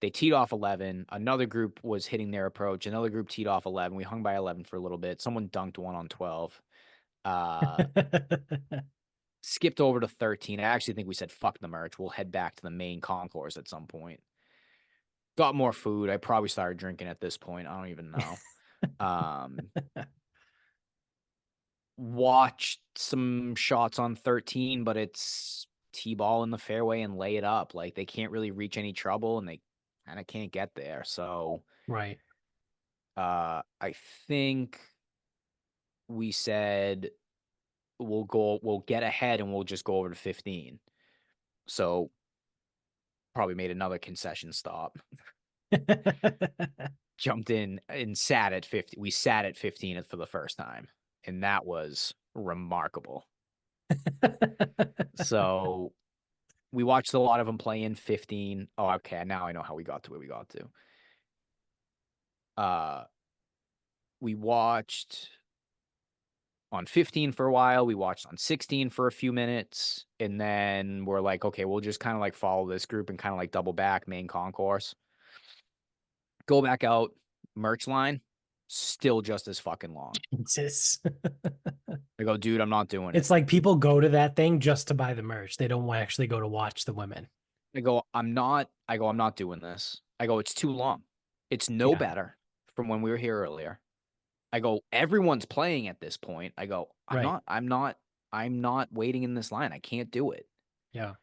They teed off 11. Another group was hitting their approach. Another group teed off 11. We hung by 11 for a little bit. Someone dunked one on 12. Uh, Skipped over to 13. I actually think we said, fuck the merch. We'll head back to the main concourse at some point. Got more food. I probably started drinking at this point. I don't even know. Um, Watched some shots on 13, but it's T-ball in the fairway and lay it up. Like they can't really reach any trouble and they kind of can't get there. So Right. I think we said we'll get ahead and we'll just go over to 15. So probably made another concession stop. jumped in and sat at 50. We sat at 15 for the first time, and that was remarkable. So we watched a lot of them play in 15. Oh, okay. Now I know how we got to where we got to. We watched on 15 for a while. We watched on 16 for a few minutes. And then we're like, okay, we'll just kind of like follow this group and kind of like double back main concourse. Go back out, merch line, still just as fucking long. Jesus. I go, dude, I'm not doing it. It's like people go to that thing just to buy the merch. They don't actually go to watch the women. I'm not doing this. I go, it's too long. It's no Yeah. better from when we were here earlier. I go, everyone's playing at this point. I go, Right. I'm not waiting in this line. I can't do it. Yeah.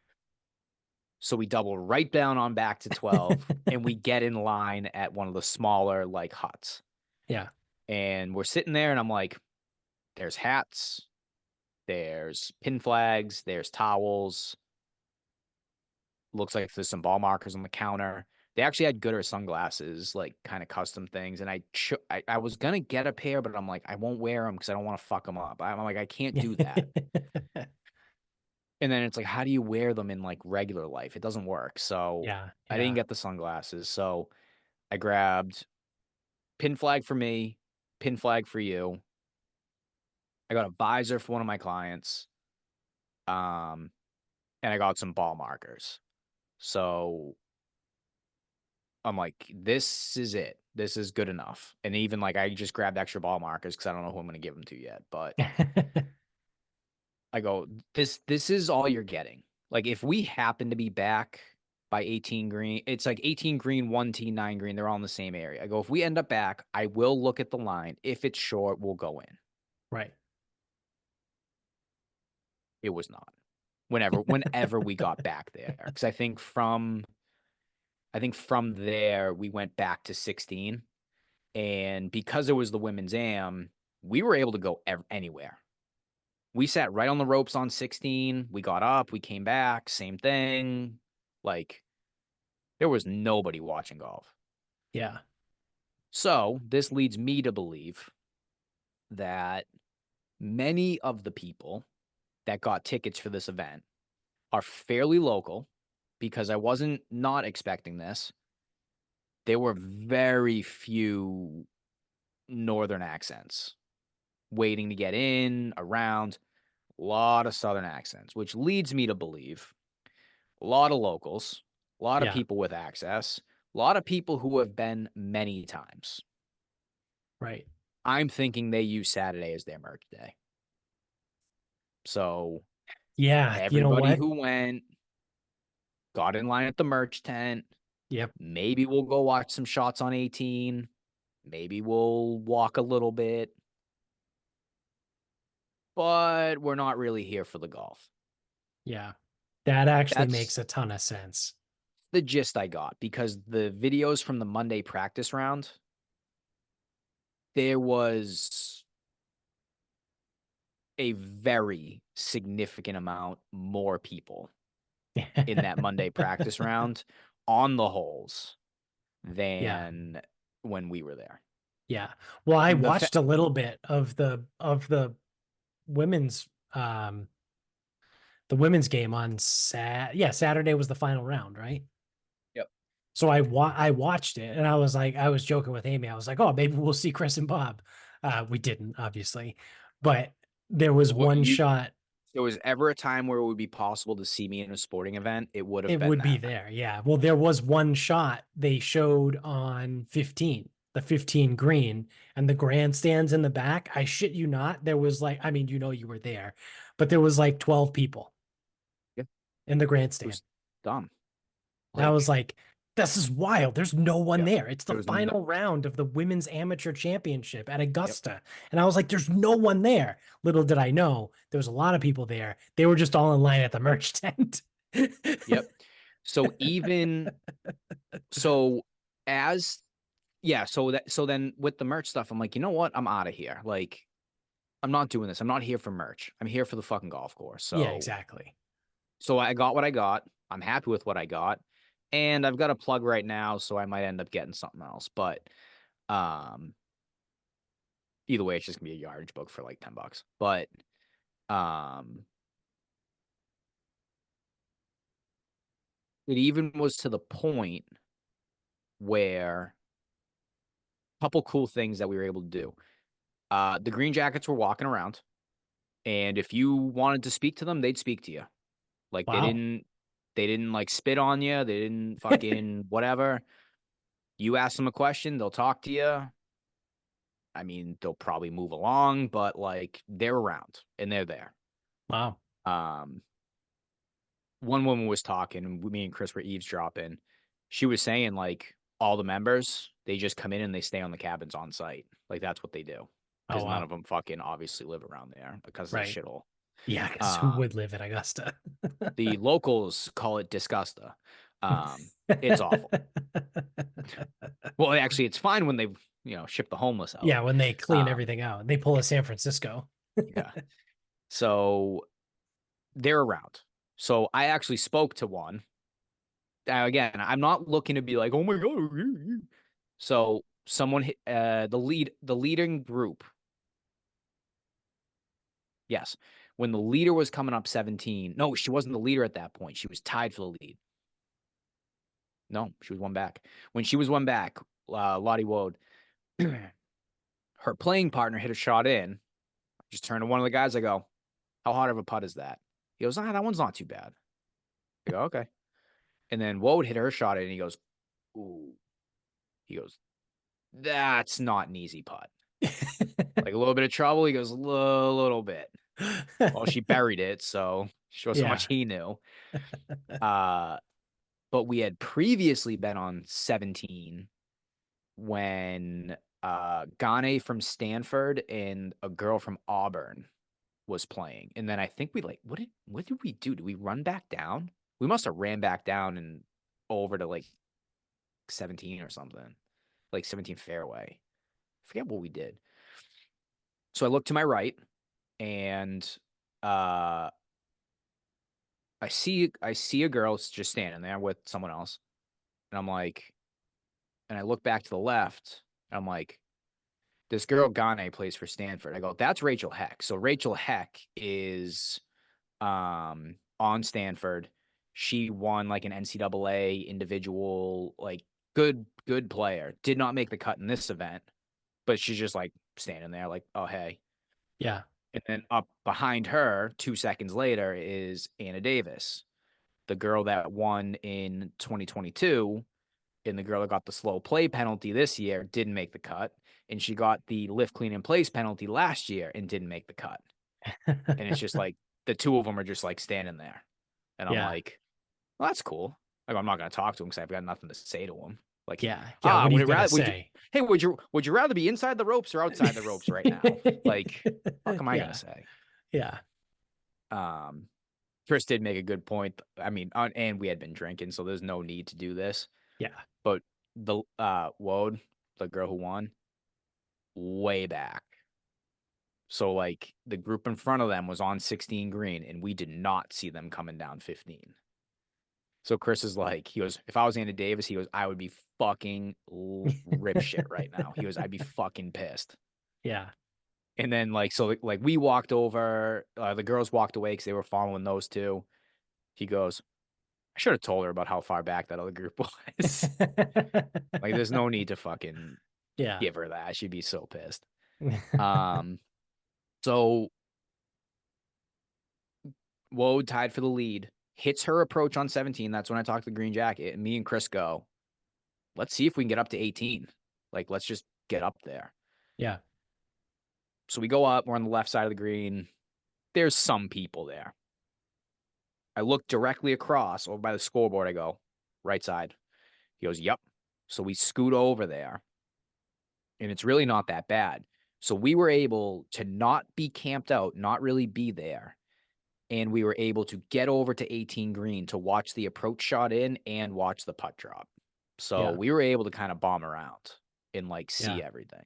So we double right down on back to 12 and we get in line at one of the smaller like huts. Yeah. And we're sitting there and I'm like, there's hats, there's pin flags, there's towels. Looks like there's some ball markers on the counter. They actually had gooder sunglasses, like kind of custom things. And I was gonna get a pair, but I'm like, I won't wear them because I don't want to fuck them up. I'm like, I can't do that. And then it's like, how do you wear them in like regular life? It doesn't work. So Yeah. I didn't Yeah. get the sunglasses. So I grabbed pin flag for me, pin flag for you. I got a visor for one of my clients. And I got some ball markers. So I'm like, this is it. This is good enough. And even like, I just grabbed extra ball markers because I don't know who I'm going to give them to yet. But I go, this is all you're getting. Like, if we happen to be back by 18 green, it's like 18 green, 1 tee, 9 green. They're all in the same area. I go, if we end up back, I will look at the line. If it's short, we'll go in. Right. It was not. Whenever we got back there, because I think from there we went back to 16, and because it was the women's am, we were able to go anywhere. We sat right on the ropes on 16. We got up, we came back, same thing. Like, there was nobody watching golf. Yeah. So this leads me to believe that many of the people that got tickets for this event are fairly local, because I wasn't not expecting this. There were very few northern accents waiting to get in, around. A lot of southern accents, which leads me to believe a lot of locals, a lot of Yeah. people with access, a lot of people who have been many times. Right. I'm thinking they use Saturday as their merch day. So Yeah. You know everybody what? who went got in line at the merch tent. Yep. Maybe we'll go watch some shots on 18. Maybe we'll walk a little bit. But we're not really here for the golf. Yeah. That actually That's makes a ton of sense. the gist I got, because the videos from the Monday practice round, there was a very significant amount more people in that Monday practice round on the holes Yeah. than when we were there. Yeah. Well, I The watched a little bit of the women's the women's game on Saturday was the final round, right? Yep. So I watched it and I was joking with Amy. I was like, "Oh, maybe we'll see Chris and Bob." We didn't, obviously. But there was What one you shot. there was ever a time where it would be possible to see me in a sporting event, it would have It been would be that. there. Yeah. Well, there was one shot they showed on 15, the 15 green, and the grandstands in the back. I shit you not. There was like, I mean, you were there, but there was like 12 people Yeah. in the It grandstand. was dumb. And I was Like, like, this is wild. There's no one yeah, there. It's the there was no, final round of the women's amateur championship at yep, Augusta. And I was like, there's no one there. Little did I know, there was a lot of people there. They were just all in line at the merch tent. yep. So even so as yeah, so then with the merch stuff, I'm like, you know what? I'm out of here. Like, I'm not doing this. I'm not here for merch. I'm here for the fucking golf course. Yeah, So exactly. I got what I got. I'm happy with what I got. And I've got a plug right now, so I might end up getting something else. But Um, Either way, it's just gonna be a yardage book for like $10. But um, it even was to the point where a couple cool things that we were able to do. The Green Jackets were walking around, and if you wanted to speak to them, they'd speak to you. Like Wow. they didn't like spit on you. They didn't fucking whatever. You ask them a question, they'll talk to you. I mean, they'll probably move along, but like they're around and they're there. Wow. Um, one woman was talking, and me and Chris were eavesdropping. She was saying like all the members, they just come in and they stay on the cabins on site. Like that's what they do Oh, because none wow. of them fucking obviously live around there because of the Right. shithole. Yeah, because who Um, would live in Augusta? the locals call it disgusta. Um, it's awful. Well, actually, it's fine when they ship the homeless out. Yeah, when they clean Um, everything out, they pull a San Francisco. yeah. So they're around. So I actually spoke to one. Again, I'm not looking to be like, oh my god. So someone hit the leading group. Yes. When the leader was coming up 17. No, she wasn't the leader at that point. She was tied for the lead. No, she was one back. When she was one back, Lottie Woad, her playing partner hit a shot in. Just turned to one of the guys. I go, how hard of a putt is that? He goes, that one's not too bad. I go, okay. And then Woad hit her shot in, and he goes, ooh. He goes, that's not an easy putt. Like a little bit of trouble. He goes, little bit. Well, she buried it, so shows how Yeah. much he knew. Uh, but we had previously been on 17 when Gane from Stanford and a girl from Auburn was playing. And then I think we like what did we do? Did we run back down? We must have ran back down and over to like 17 or something. Like 17 fairway. I forget what we did. So I look to my right and uh I see a girl just standing there with someone else. And I'm like, and I look back to the left, and I'm like, this girl Gane plays for Stanford. I go, that's Rachel Heck. So Rachel Heck is on Stanford. She won like an NCAA individual, like good player. Did not make the cut in this event, but she's just like standing there, like, oh hey. Yeah. And then up behind her, 2 seconds later, is Anna Davis, the girl that won in 2022, and the girl that got the slow play penalty this year didn't make the cut, and she got the lift clean in place penalty last year and didn't make the cut. And it's just like the two of them are just like standing there, and I'm Yeah. like, well, that's cool. Like I'm not gonna talk to him because I've got nothing to say to him. Like, Yeah. Yeah. What are would you it gonna rather say? would you rather be inside the ropes or outside the ropes right now? Like, fuck am I gonna Yeah. say? Yeah. Um, Chris did make a good point. I mean, and we had been drinking, so there's no need to do this. Yeah. But the Wode, the girl who won, way back. So like the group in front of them was on 16 green, and we did not see them coming down 15. So Chris is like, he goes, if I was Andy Davis, he goes, I would be fucking rip shit right now. He goes, I'd be fucking pissed. Yeah. And then like so like we walked over, the girls walked away because they were following those two. He goes, I should have told her about how far back that other group was. Like, there's no need to fucking Yeah. give her that. She'd be so pissed. Um, so Woe tied for the lead, hits her approach on 17. That's when I talked to the Green Jacket, and me and Chris go, let's see if we can get up to 18. Like, let's just get up there. Yeah. So we go up. We're on the left side of the green. There's some people there. I look directly across over by the scoreboard. I go, right side. He goes, yep. So we scoot over there, and it's really not that bad. So we were able to not be camped out, not really be there. And we were able to get over to 18 green to watch the approach shot in and watch the putt drop. So Yeah. we were able to kind of bomb around and like Yeah. see everything.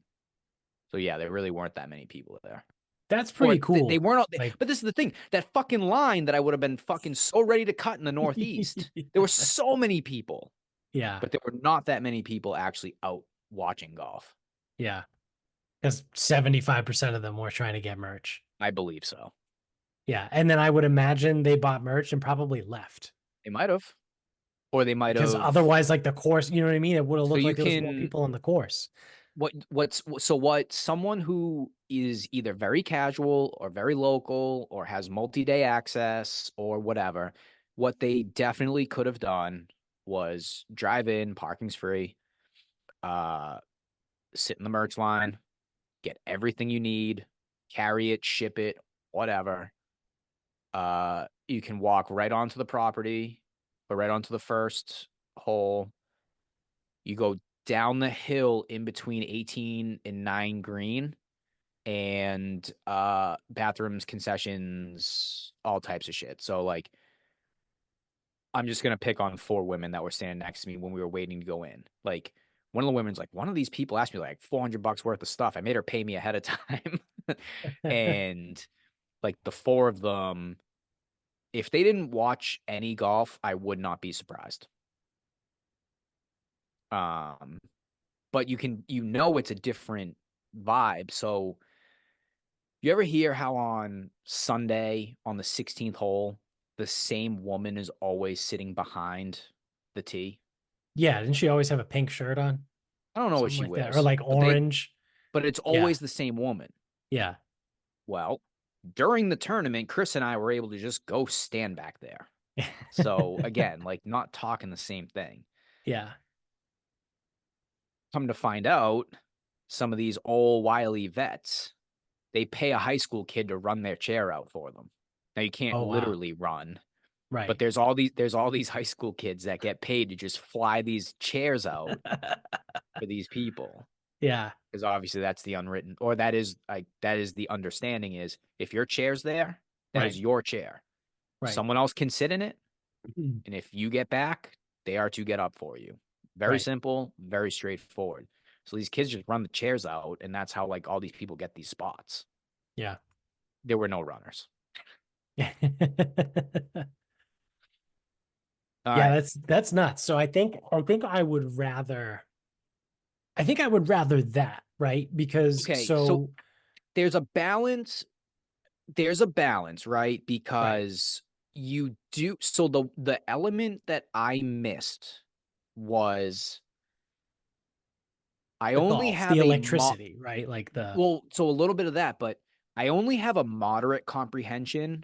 So yeah, there really weren't that many people there. That's Or pretty they cool. weren't all, Like, but this is the thing, that fucking line that I would have been fucking so ready to cut in the Northeast. There were so many people, yeah. but there were not that many people actually out watching golf. Yeah. Because 75% of them were trying to get merch. I believe so. Yeah. And then I would imagine they bought merch and probably left. They might have, or they might Because have. otherwise, like the course, you know what I mean? It would have So looked you like there was more can people on the course. what someone who is either very casual or very local or has multi-day access or whatever, what they definitely could have done was drive in, parking's free, uh, sit in the merch line, get everything you need, carry it, ship it, whatever. You can walk right onto the property, or right onto the first hole. You go down the hill in between 18 and 9 green, and bathrooms, concessions, all types of shit. So like I'm just gonna pick on 4 women that were standing next to me when we were waiting to go in. Like one of the women's like, one of these people asked me like $400 worth of stuff. I made her pay me ahead of time. And like the 4 of them, if they didn't watch any golf, I would not be surprised. Um, but it's a different vibe. So you ever hear how on Sunday on the 16th hole, the same woman is always sitting behind the tee? Yeah. Didn't she always have a pink shirt on? I don't know what Something she like that. Or wears, like orange. but it's Yeah. always the same woman. Yeah. Well, during the tournament, Chris and I were able to just go stand back there. So again, like not talking the same thing. Yeah. Come to find out, some of these old wily vets, they pay a high school kid to run their chair out for them. Now you can't Oh, wow. literally run, but Right. there's all these high school kids that get paid to just fly these chairs out for these people. Yeah. Because obviously that's the unwritten, or that is the understanding is if your chair's there, that is Right. your chair. Right. Someone else can sit in it, and if you get back, they are to get up for you. Very Right. simple, very straightforward. So these kids just run the chairs out, and that's how like all these people get these spots. Yeah. There were no runners. All Yeah, right. that's nuts. So I think I would rather that, right? Because Okay. So so there's a balance. There's a balance, right? right, Because you do so the element that I missed was I the only golf, the have a mo electricity, right? Like the well, so a little bit of that, but I only have a moderate comprehension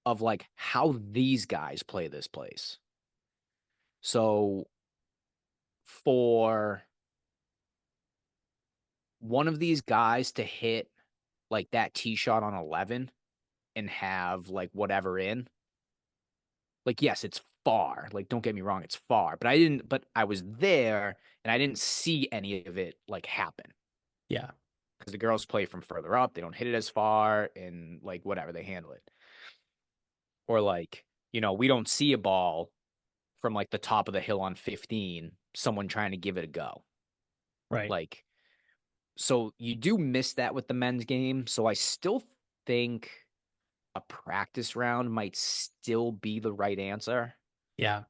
of like how these guys play this place. So for one of these guys to hit like that tee shot on 11 and have like whatever in, like yes, it's far. Like don't get me wrong, it's far, but I was there and I didn't see any of it like happen yeah, because the girls play from further up, they don't hit it as far and like whatever, they handle it. Or like, we don't see a ball from like the top of the hill on 15, someone trying to give it a go. right. Like so you do miss that with the men's game, so I still think a practice round might still be the right answer. Yeah.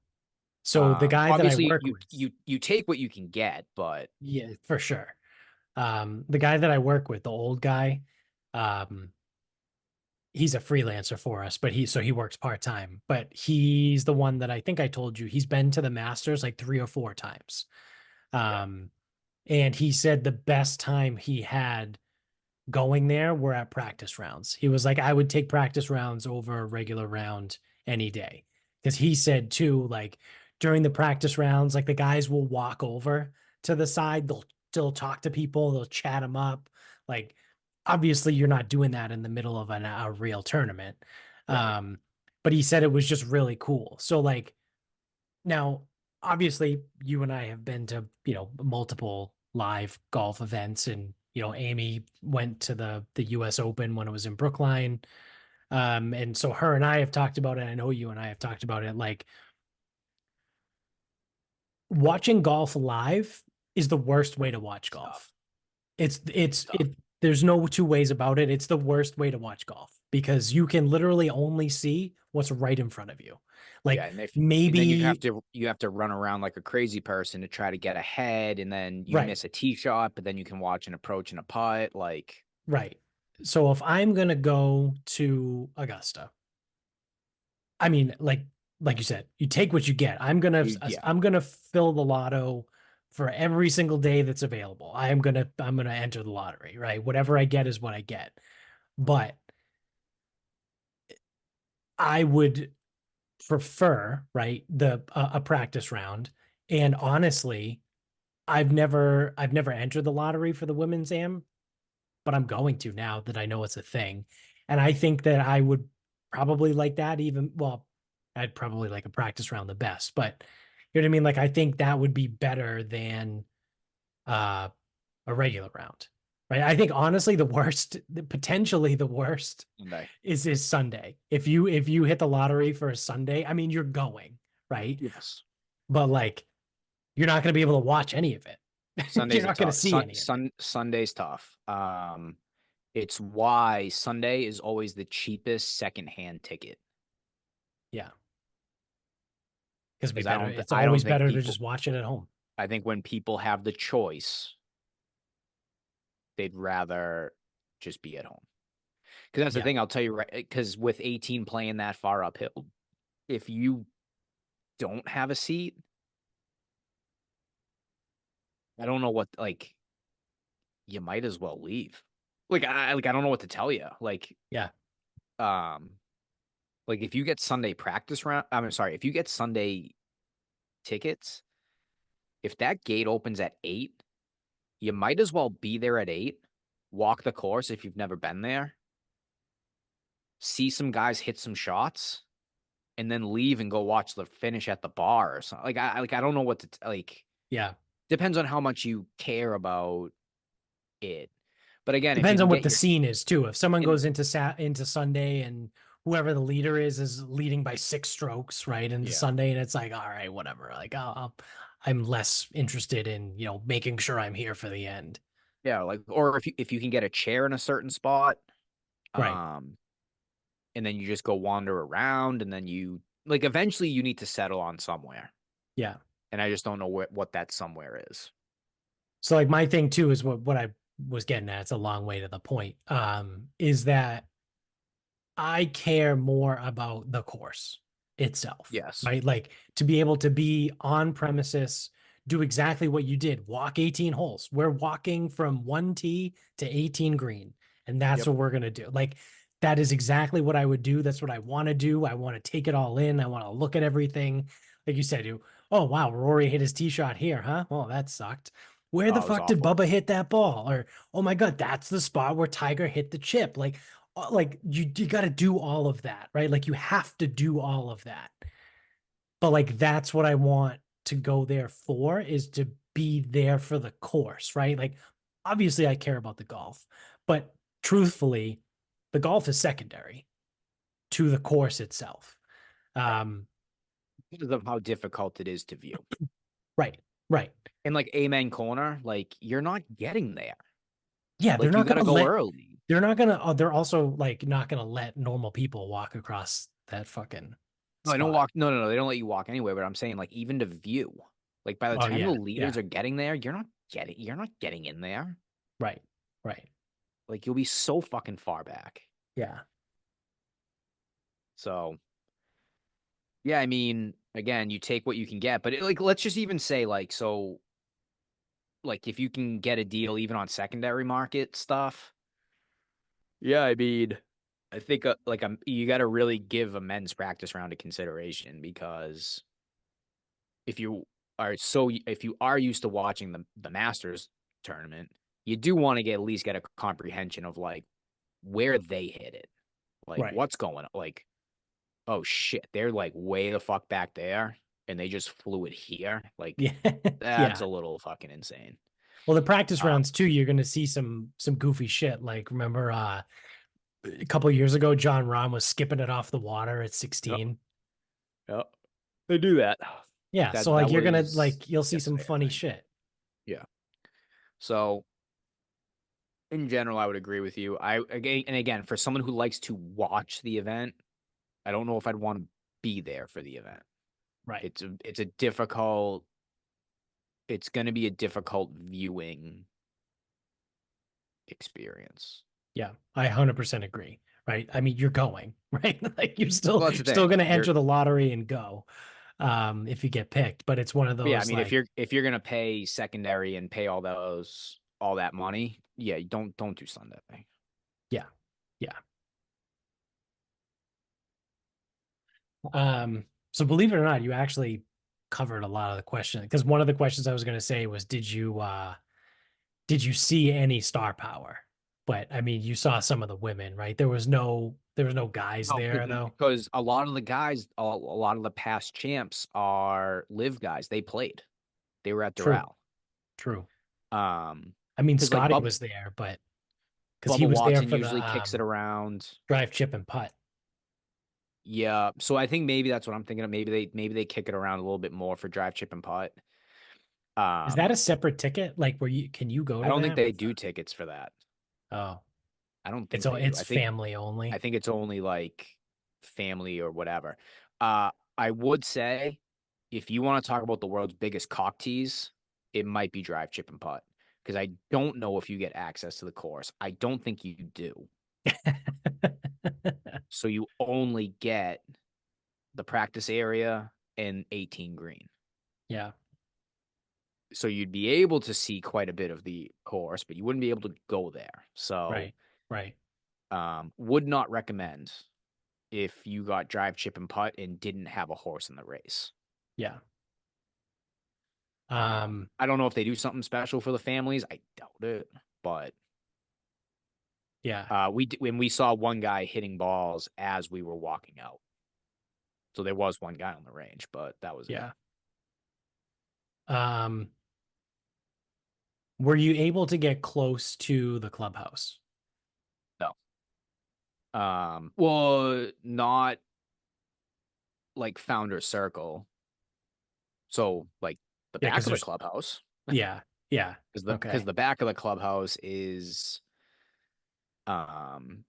So the guy that I Obviously, work you with, you you take what you can get, but yeah, for sure. The guy that I work with, the old guy, um, he's a freelancer for us, but he works part-time, but he's the one that I think I told you he's been to the Masters like 3 or 4 times. yeah, Um, and he said the best time he had going there were at practice rounds. He was like, I would take practice rounds over a regular round any day. Because he said too, like during the practice rounds, like the guys will walk over to the side, they'll still talk to people, they'll chat them up. Like obviously you're not doing that in the middle of a real tournament. right. Um, but he said it was just really cool. So like now, obviously, you and I have been to, multiple live golf events, and Amy went to the US Open when it was in Brookline. And so her and I have talked about it. I know you and I have talked about it. Like watching golf live is the worst way to watch It's tough. golf. It's It's tough. there's no two ways about it. It's the worst way to watch golf. because you can literally only see what's right in front of you. Yeah, Like and then maybe you have to run around like a crazy person to try to get ahead, and then you right, miss a tee shot, but then you can watch an approach and a putt. Like, right. So if I'm gonna go to Augusta, I mean, like you said, you take what you get. yeah, I'm gonna fill the lotto for every single day that's available. I'm gonna enter the lottery, right? Whatever I get is what I get. But I would prefer, right, the a practice round. And honestly, I've never entered the lottery for the women's am, but I'm going to now that I know it's a thing. And I think that I would probably like that even, well, I'd probably like a practice round the best, but you know what I mean? Like I think that would be better than uh a regular round. Right? I think honestly potentially the worst Sunday. is Sunday. If you hit the lottery for a Sunday, I mean you're going, right? Yes. But like you're not going to be able to watch any of it. You're Sunday's a not going to tough see any of it. Sunday's tough. It's why Sunday is always the cheapest secondhand ticket. Yeah. Because it'd be Because better. It's I don't always think better to people just watch it at home. I think when people have the choice, they'd rather just be at home. Because that's the Yeah. thing, I'll tell you right. Because with 18 playing that far uphill, if you don't have a seat, I don't know what like you might as well leave. Like I don't know what to tell you. Yeah. Um like if you get Sunday practice round, I'm sorry, if you get Sunday tickets, if that gate opens at 8, you might as well be there at 8, walk the course if you've never been there, see some guys hit some shots, and then leave and go watch the finish at the bar or something. Like I don't know what to like. Yeah. Depends on how much you care about it. But again, if you Depends can on what get the your scene is too. If someone and goes into Sunday and whoever the leader is leading by 6 strokes, right, into yeah, Sunday, and it's like, all right, whatever. Like, I'm less interested in making sure I'm here for the end. yeah, like or if you can get a chair in a certain spot, Right. um, and then you just go wander around, and then you like eventually you need to settle on somewhere, Yeah. and I just don't know what that somewhere is. So like my thing too is what I was getting at. It's a long way to the point. Is that I care more about the course itself, Yes. right? Like to be able to be on premises, do exactly what you did, walk 18 holes. We're walking from 1 tee to 18 green, and that's Yep. what we're going to do. Like that is exactly what I would do. That's what I want to do. I want to take it all in. I want to look at everything. Like you said, oh, wow, Rory hit his tee shot here, huh? Oh, that sucked. Where the Oh, it was fuck did awful. Bubba hit that ball? Or, oh my God, that's the spot where Tiger hit the chip. Like you got to do all of that, right? Like you have to do all of that. But like that's what I want to go there for is to be there for the course, right? Like obviously I care about the golf, but truthfully, the golf is secondary to the course itself. Right. Um, Because of how difficult it is to view. right, right. And like Amen Corner, like you're not getting there. Yeah, Like you got to go early. they're also like not gonna let normal people walk across that fucking No, they don't spot. walk. No, no, no. They don't let you walk anywhere. But I'm saying, like, even to view, like, by the Oh time the yeah, leaders yeah, are getting there, you're not getting in there. right, right. Like, you'll be so fucking far back. Yeah, So, yeah, I mean, again, you take what you can get. But like, let's just even say, like, so, like, if you can get a deal even on secondary market stuff, yeah, I mean, I think you got to really give a men's practice round a consideration because if you if you are used to watching the Masters tournament, you do want to get at least get a comprehension of like where they hit it, like right. what's going on, like oh shit, they're like way the fuck back there, and they just flew it here, like Yeah. that's Yeah. a little fucking insane. Well, the practice Uh, rounds too, you're gonna see some goofy shit. Like remember a couple years ago, John Rahm was skipping it off the water at yep, 16. yep, they do that. Yeah. So That like you're gonna was like you'll see some yesterday, I funny think. shit. Yeah. So In general, I would agree with you. Again, for someone who likes to watch the event, I don't know if I'd want to be there for the event. Right. It's a difficult. It's going to be a difficult viewing experience. Yeah, I 100% agree. Right. I mean, you're going, right? Like Well, that's the still thing. going to You're enter the lottery and go if you get picked, but it's one of Yeah, I those mean, like, if you're gonna pay secondary and pay all that money, yeah, you don't do Sunday. yeah. Yeah. So believe it or not, you actually covered a lot of the question because one of the questions I was going to say was did you see any star power? But I mean, you saw some of the women, right? There was no guys No, there though. because a lot of the guys, a lot of the past champs are live guys. They played. They were at True. Doral. True. Um, I mean, because like Scotty was there, but because he Bubba was there Watson for usually the kicks it around. drive, chip, and putt. Yeah, so I think maybe that's what I'm thinking of. Maybe they kick it around a little bit more for drive, chip, and putt. Is that a Um, separate ticket? Like where you can you go I to don't think that they with do tickets for that. oh, I don't it's think all they do. it's family I only. think it's only like family or whatever. I would say if you want to talk about the world's biggest cock tease, it might be drive, chip, and putt. Because I don't know if you get access to the course. I don't think you do. So you only get the practice area and 18 green. Yeah, So you'd be able to see quite a bit of the course, but you wouldn't be able to go there. So right. Right. would not recommend if you got drive, chip, and putt and didn't have a horse in the race. Yeah. Um, I don't know if they do something special for the families. I doubt it, but yeah. when we saw one guy hitting balls as we were walking out, so there was one guy on the range, but that was it. Yeah. Um, were you able to get close to the clubhouse? No, well, not like founder circle. So like the Yeah, back because of the there's clubhouse, yeah, yeah. because Okay. the back of the clubhouse is um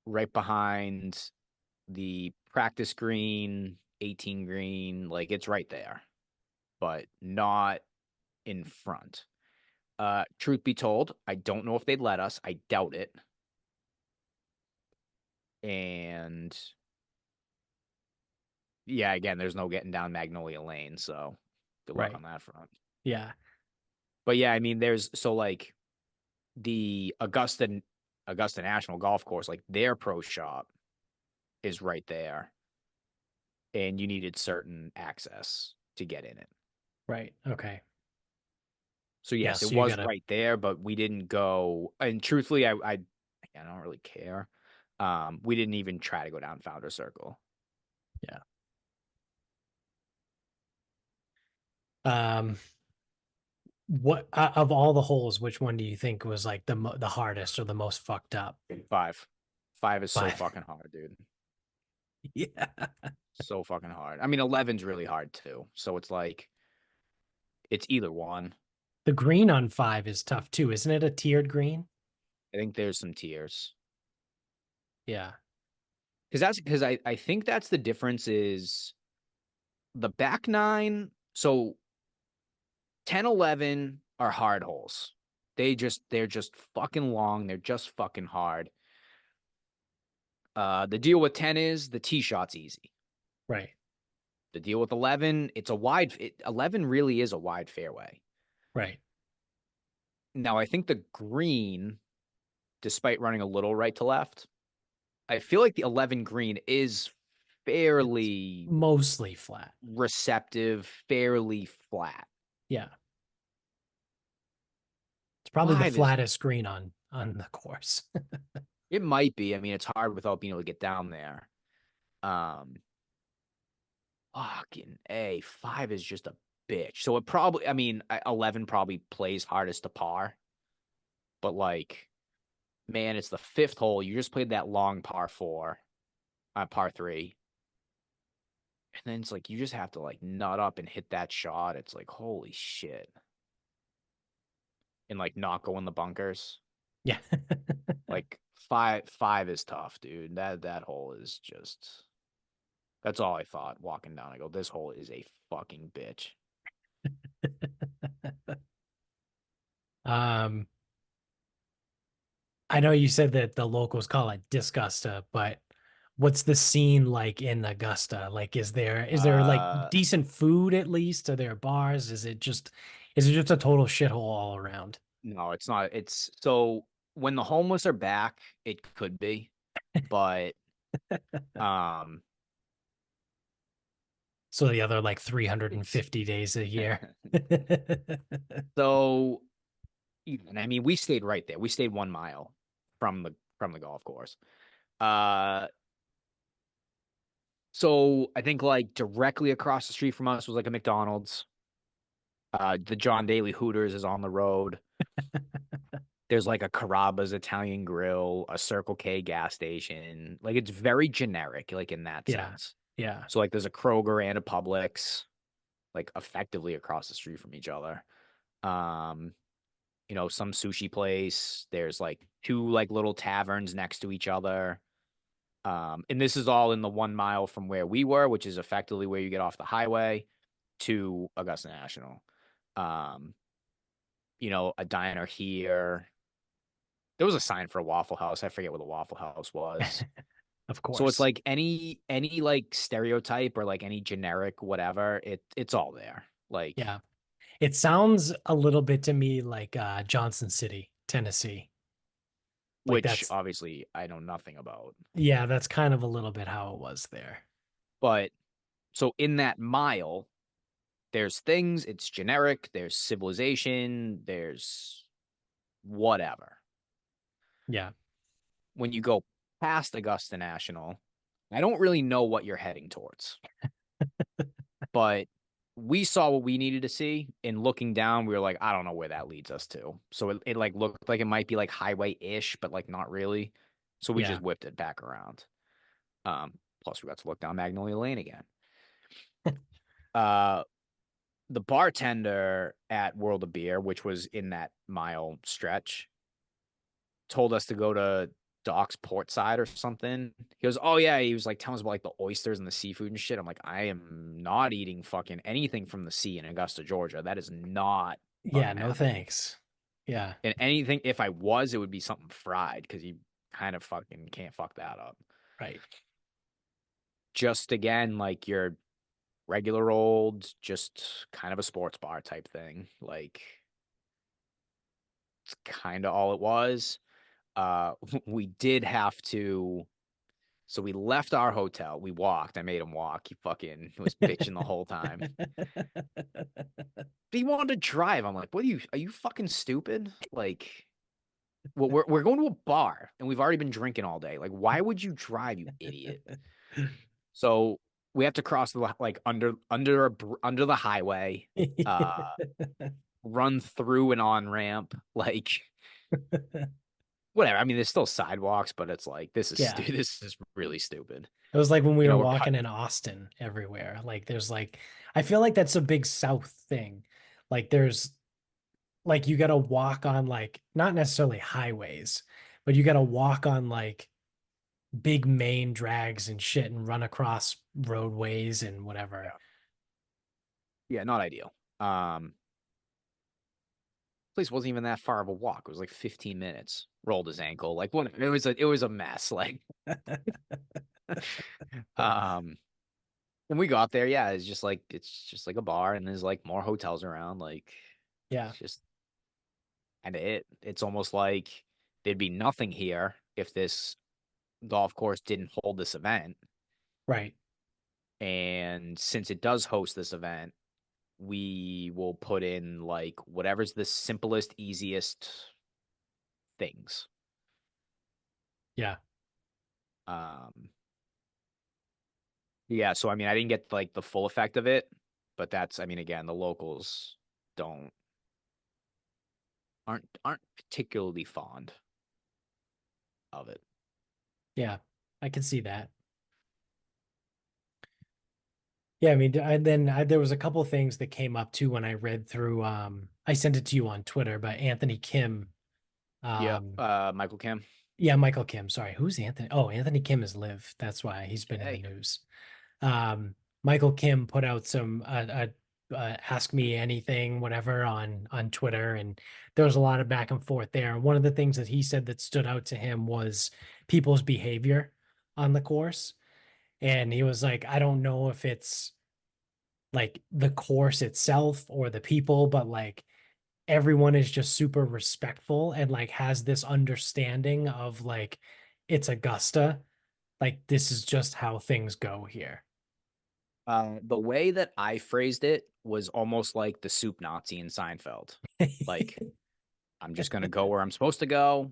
right behind the practice green, 18 green, like it's right there, but not in front. Truth be told, I don't know if they'd let us. I doubt it. And yeah, again, there's no getting down Magnolia Lane, so good luck Right. on that front. Yeah. But yeah, I mean, there's so like the Augusta National Golf Course, like their pro shop is right there, and you needed certain access to get in it. Right. Okay. So Yeah. yes, it So you was gotta right there, but we didn't go. And truthfully, I don't really care. We didn't even try to go down Founder Circle. yeah. Um, what of all the holes, which one do you think was like the hardest or the most fucked up? Five, five is so Five. fucking hard, dude. Yeah. So fucking hard. I mean, 11's really hard too. So it's like it's either one. The green on five is tough too, isn't it? A tiered green? I think there's some tiers Yeah. because I think that's the difference is the back nine. So 10, 11 are hard holes. They're just fucking long. They're just fucking hard. The deal with 10 is the tee shot's easy. Right. The deal with 11, 11 really is a wide fairway. Right. Now, I think the green, despite running a little right to left, I feel like the 11 green is It's fairly mostly flat. receptive, fairly flat. Yeah. It's probably the Five is, flattest green on the course. it might be. I mean, it's hard without being able to get down there. Um, Fucking A. Five is just a bitch. So it probably, I mean, 11 probably plays hardest to par, but like, man, it's the fifth hole. You just played that long par four, par three. And then it's like, you just have to like nut up and hit that shot. It's like, holy shit. and like not go in the bunkers. Yeah. Like five is tough, dude. That hole is just that's all I thought walking down. I go, this hole is a fucking bitch. Um, I know you said that the locals call it Disgusta, but what's the scene like in Augusta? Like, is there like Uh decent food at least? Are there bars? Is it just a total shithole all around? no, it's not. It's so when the homeless are back, it could be, but um So the other like it's 350 days a year. so even I mean we stayed right there. We stayed 1 mile from the golf course. Uh so I think like directly across the street from us was like a McDonald's. The John Daly Hooters is on the road. There's like a Carrabba's Italian Grill, a Circle K gas station. Like it's very generic, like in that Yeah. sense. Yeah. So like there's a Kroger and a Publix, like effectively across the street from each other. Um, some sushi place. There's like two like little taverns next to each other. And this is all in the 1 mile from where we were, which is effectively where you get off the highway to Augusta National. Um, a diner here. There was a sign for a Waffle House. I forget what the Waffle House was. Of So it's course. like any like stereotype or like any generic whatever, it's all there. Like Yeah. It sounds a little bit to me like Johnson City, Tennessee. Like which that's obviously I know nothing about. yeah, that's kind of a little bit how it was there. But so in that mile, there's things, it's generic, there's civilization, there's whatever. Yeah. When you go past Augusta National, I don't really know what you're heading towards, but we saw what we needed to see. And looking down, we were like, I don't know where that leads us to. So it like looked like it might be like highway-ish, but like not really. So we Yeah. just whipped it back around. Plus we got to look down Magnolia Lane again. Uh, the bartender at World of Beer, which was in that mile stretch, told us to go to Doc's Port Side or something. He goes, "Oh yeah," he was like telling us about like the oysters and the seafood and shit. I'm like, I am not eating fucking anything from the sea in Augusta, Georgia. That is not Yeah, fucking no happening. thanks. Yeah, And anything, if I was, it would be something fried because you kind of fucking can't fuck that up. right. Just again, like your regular old, just kind of a sports bar type thing. Like it's kind of all it was. We did have to. So we left our hotel. We walked. I made him walk. He fucking was bitching the whole time. But he wanted to drive. I'm like, what are you fucking stupid? Like, well, we're going to a bar and we've already been drinking all day. Like, why would you drive, you idiot? So we have to cross the like under the highway, uh, run through an on ramp, like whatever. I mean, there's still sidewalks, but it's like Yeah. this is really stupid. It was like when we were We're cut. walking in Austin everywhere. Like there's like I feel like that's a big South thing. Like there's like you gotta walk on like not necessarily highways, but you gotta walk on like big main drags and shit and run across roadways and whatever. Yeah, yeah, not ideal. Um, Place wasn't even that far of a walk. It was like 15 minutes. Rolled his ankle. Like what it was a mess. Like um when we got there, yeah, it's just like a bar and there's like more hotels around. Like Yeah, it's just and it's almost like there'd be nothing here if this golf course didn't hold this event. right. And since it does host this event, we will put in like whatever's the simplest, easiest things. Yeah. Um Yeah, so I mean, I didn't get like the full effect of it, but that's, I mean, again, the locals don't aren't particularly fond of it. Yeah. I can see that. Yeah, I mean, there was a couple things that came up too when I read through. I sent it to you on Twitter, but Anthony Kim, Yep. um, Michael Kim. yeah, Michael Kim. Sorry, who's Anthony? Oh, Anthony Kim is Liv. That's why he's been in the Hey. news. Um, Michael Kim put out some ask me anything, whatever on Twitter, and there was a lot of back and forth there. And one of the things that he said that stood out to him was people's behavior on the course, and he was like, I don't know if it's like the course itself or the people, but like everyone is just super respectful and like has this understanding of like it's Augusta. Like this is just how things go here. The way that I phrased it was almost like the soup Nazi in Seinfeld. Like, I'm just going to go where I'm supposed to go.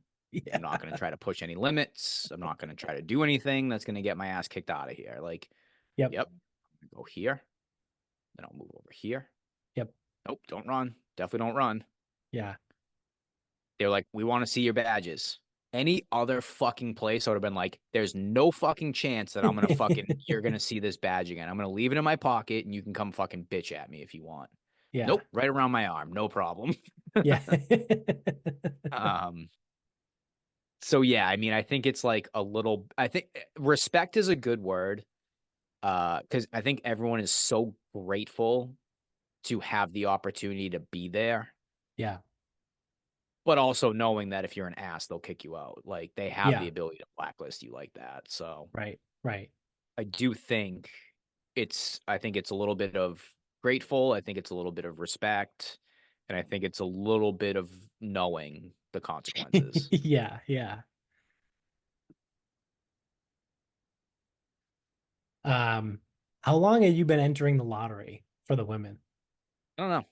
I'm not Yeah. going to try to push any limits. I'm not going to try to do anything that's going to get my ass kicked out of here. Like, Yep. yep, go here. Then I'll move over here. Yep. Nope, don't run. Definitely don't run. Yeah. They're like, we want to see your badges. Any other fucking place, I would have been like, there's no fucking chance that I'm gonna you're gonna see this badge again. I'm gonna leave it in my pocket and you can come fucking bitch at me if you want. Yeah. Nope, right around my arm, no problem. Yeah. um, so yeah, I mean, I think it's like a little, I think respect is a good word. Because I think everyone is so grateful to have the opportunity to be there, Yeah. but also knowing that if you're an ass, they'll kick you out. Like they have the Yeah. ability to blacklist you like that. So Right. Right. I do think I think it's a little bit of grateful. I think it's a little bit of respect. And I think it's a little bit of knowing the consequences. Yeah. Yeah. Um, how long have you been entering the lottery for the women? I don't know.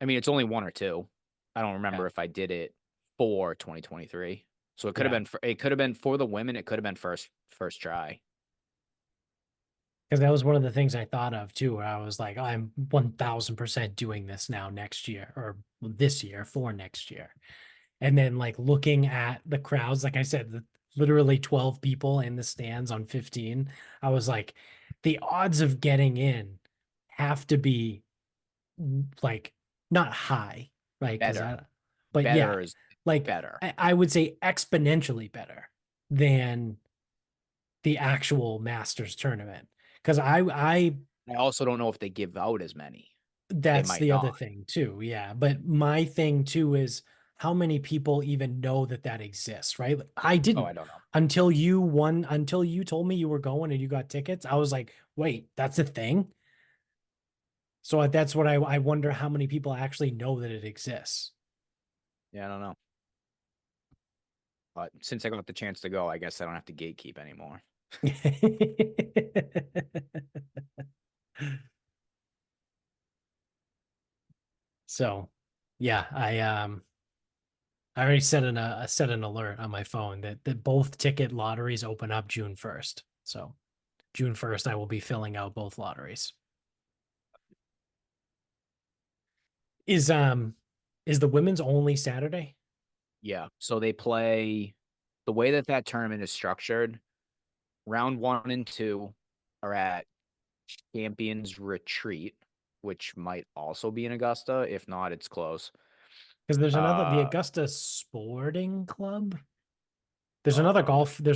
I mean, it's only one or two. I don't Yeah. remember if I did it for 2023. So Yeah. it could have been for the women. It could have been first try. Because that was one of the things I thought of too, where I was like, I'm 1000% doing this now next year or this year for next year. And then like looking at the crowds, like I said, literally 12 people in the stands on 15. I was like, the odds of getting in have to be like not high, right? Because Better. but yeah, Better is like better. I would say exponentially better than the actual Masters tournament. Because I also don't know if they give out as many. They that's might the not. other thing too. Yeah. But my thing too is how many people even know that that exists, right? I Oh, I didn't don't know. until you told me you were going and you got tickets. I was like, wait, that's a thing. So that's what I wonder how many people actually know that it exists. Yeah, I don't know. But since I got the chance to go, I guess I don't have to gatekeep anymore. So yeah, I already set an alert on my phone that both ticket lotteries open up June 1st. So June 1st, I will be filling out both lotteries. Is um is the women's only Saturday? Yeah. So they play the way that that tournament is structured. Round one and two are at Champions Retreat, which might also be in Augusta. If not, it's close. Because there's another the Uh, Augusta Sporting Club. um, There's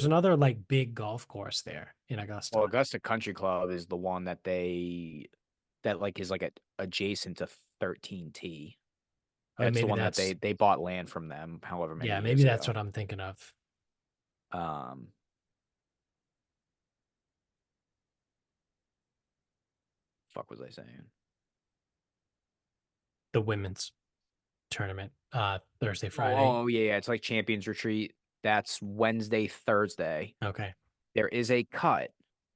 another like big golf course there in well, Augusta. Augusta Country Club is the one that like is like adjacent to 13T. And It's the maybe one that that's they bought land from them however many yeah, maybe years that's ago. what I'm thinking of. Um, fuck was I saying? The women's tournament, Thursday, Friday. Oh, yeah, yeah. It's like Champions Retreat. That's Wednesday, Thursday. Okay. There is a cut,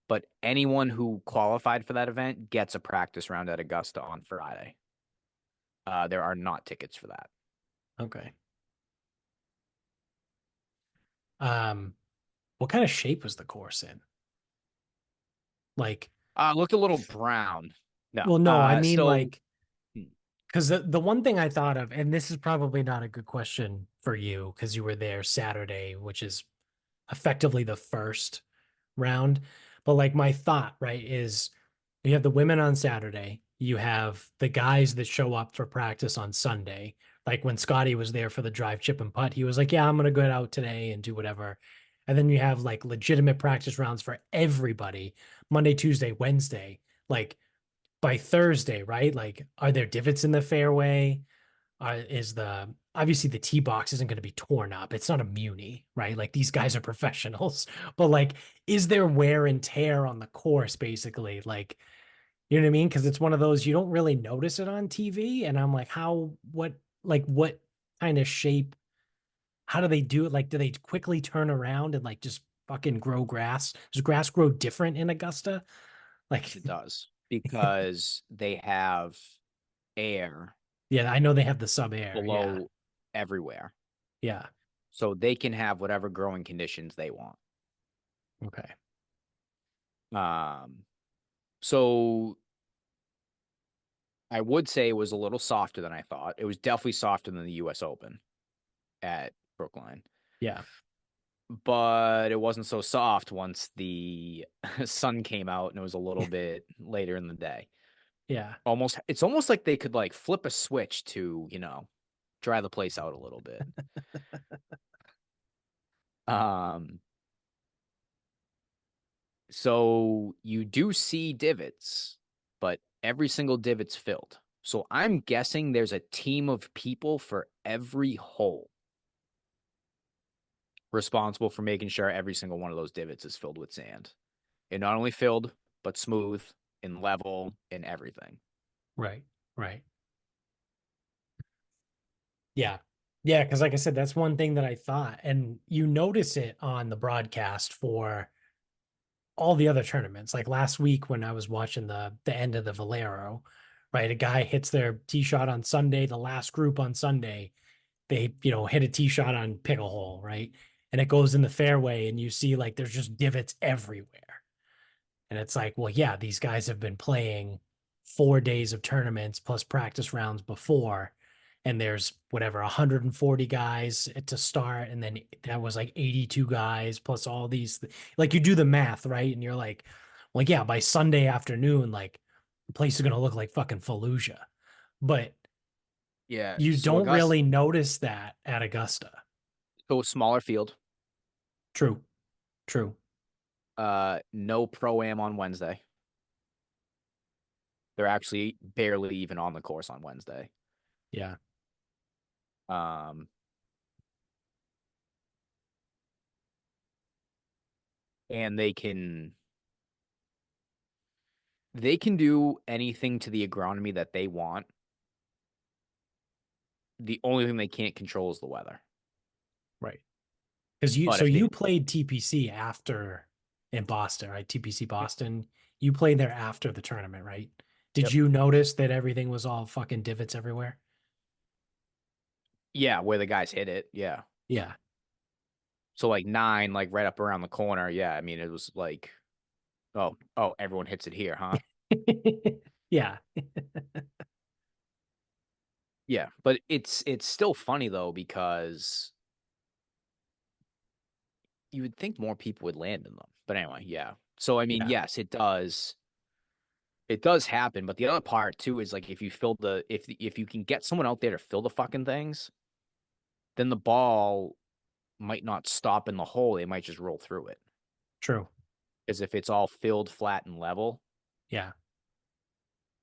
but anyone who qualified for that event gets a practice round at Augusta on Friday. There are not tickets for that. Okay. Um, what kind of shape was the course in? Like, Looked a little brown. No. well, no, I mean So like because the one thing I thought of, and this is probably not a good question for you because you were there Saturday, which is effectively the first round. But like my thought, right, is you have the women on Saturday, you have the guys that show up for practice on Sunday. Like when Scotty was there for the drive, chip, and putt, he was like, yeah, I'm gonna go out today and do whatever. And then you have like legitimate practice rounds for everybody Monday, Tuesday, Wednesday. Like by Thursday, right? Like, are there divots in the fairway? Is the obviously the tee box isn't going to be torn up. It's not a muni, right? Like these guys are professionals, but like, is there wear and tear on the course, basically? Like, you know what I mean? Because it's one of those you don't really notice it on TV. And I'm like, what kind of shape? How do they do it? Like, do they quickly turn around and like just fucking grow grass? Does grass grow different in Augusta? Like, It does because they have air yeah, I know they have the sub air. Yeah, below everywhere. yeah, So they can have whatever growing conditions they want. okay, Um, so I would say it was a little softer than I thought. It was definitely softer than the US Open at Brookline, yeah, but it wasn't so soft once the sun came out and it was a little bit later in the day. yeah. It's almost like they could like flip a switch to, dry the place out a little bit. Um, so you do see divots, but every single divot's filled. So I'm guessing there's a team of people for every hole responsible for making sure every single one of those divots is filled with sand. And not only filled, but smooth and level and everything. Right, right. Yeah. Yeah, because like I said, that's one thing that I thought. And you notice it on the broadcast for all the other tournaments. Like last week when I was watching the end of the Valero, right? A guy hits their tee shot on Sunday, the last group on Sunday, they, hit a tee shot on pickle hole, right? And it goes in the fairway and you see like there's just divots everywhere. And it's like, well, yeah, these guys have been playing 4 days of tournaments plus practice rounds before. And there's whatever, 140 guys to start. And then that was like 82 guys plus all these. Like you do the math, right? And you're like, yeah, by Sunday afternoon, like the place is going to look like fucking Fallujah. But Yeah. you So don't Augusta, really notice that at Augusta. so smaller field. True. True. No pro am on Wednesday. They're actually barely even on the course on Wednesday. Yeah. Um, and they can do anything to the agronomy that they want. The only thing they can't control is the weather. Right. Because you, But so if they, you played TPC after in Boston, right? TPC Boston. You played there after the tournament, right? Did yep, you notice that everything was all fucking divots everywhere? yeah, where the guys hit it, yeah. Yeah. So like nine, like right up around the corner, yeah. I mean, it was like, oh, everyone hits it here, huh? Yeah. Yeah, but it's still funny though because you would think more people would land in them. But anyway, yeah. So I mean, Yeah. yes, it does. It does happen, but the other part too is like if you fill the if you can get someone out there to fill the fucking things, then the ball might not stop in the hole. They might just roll through it. True. Because if it's all filled, flat, and level, Yeah.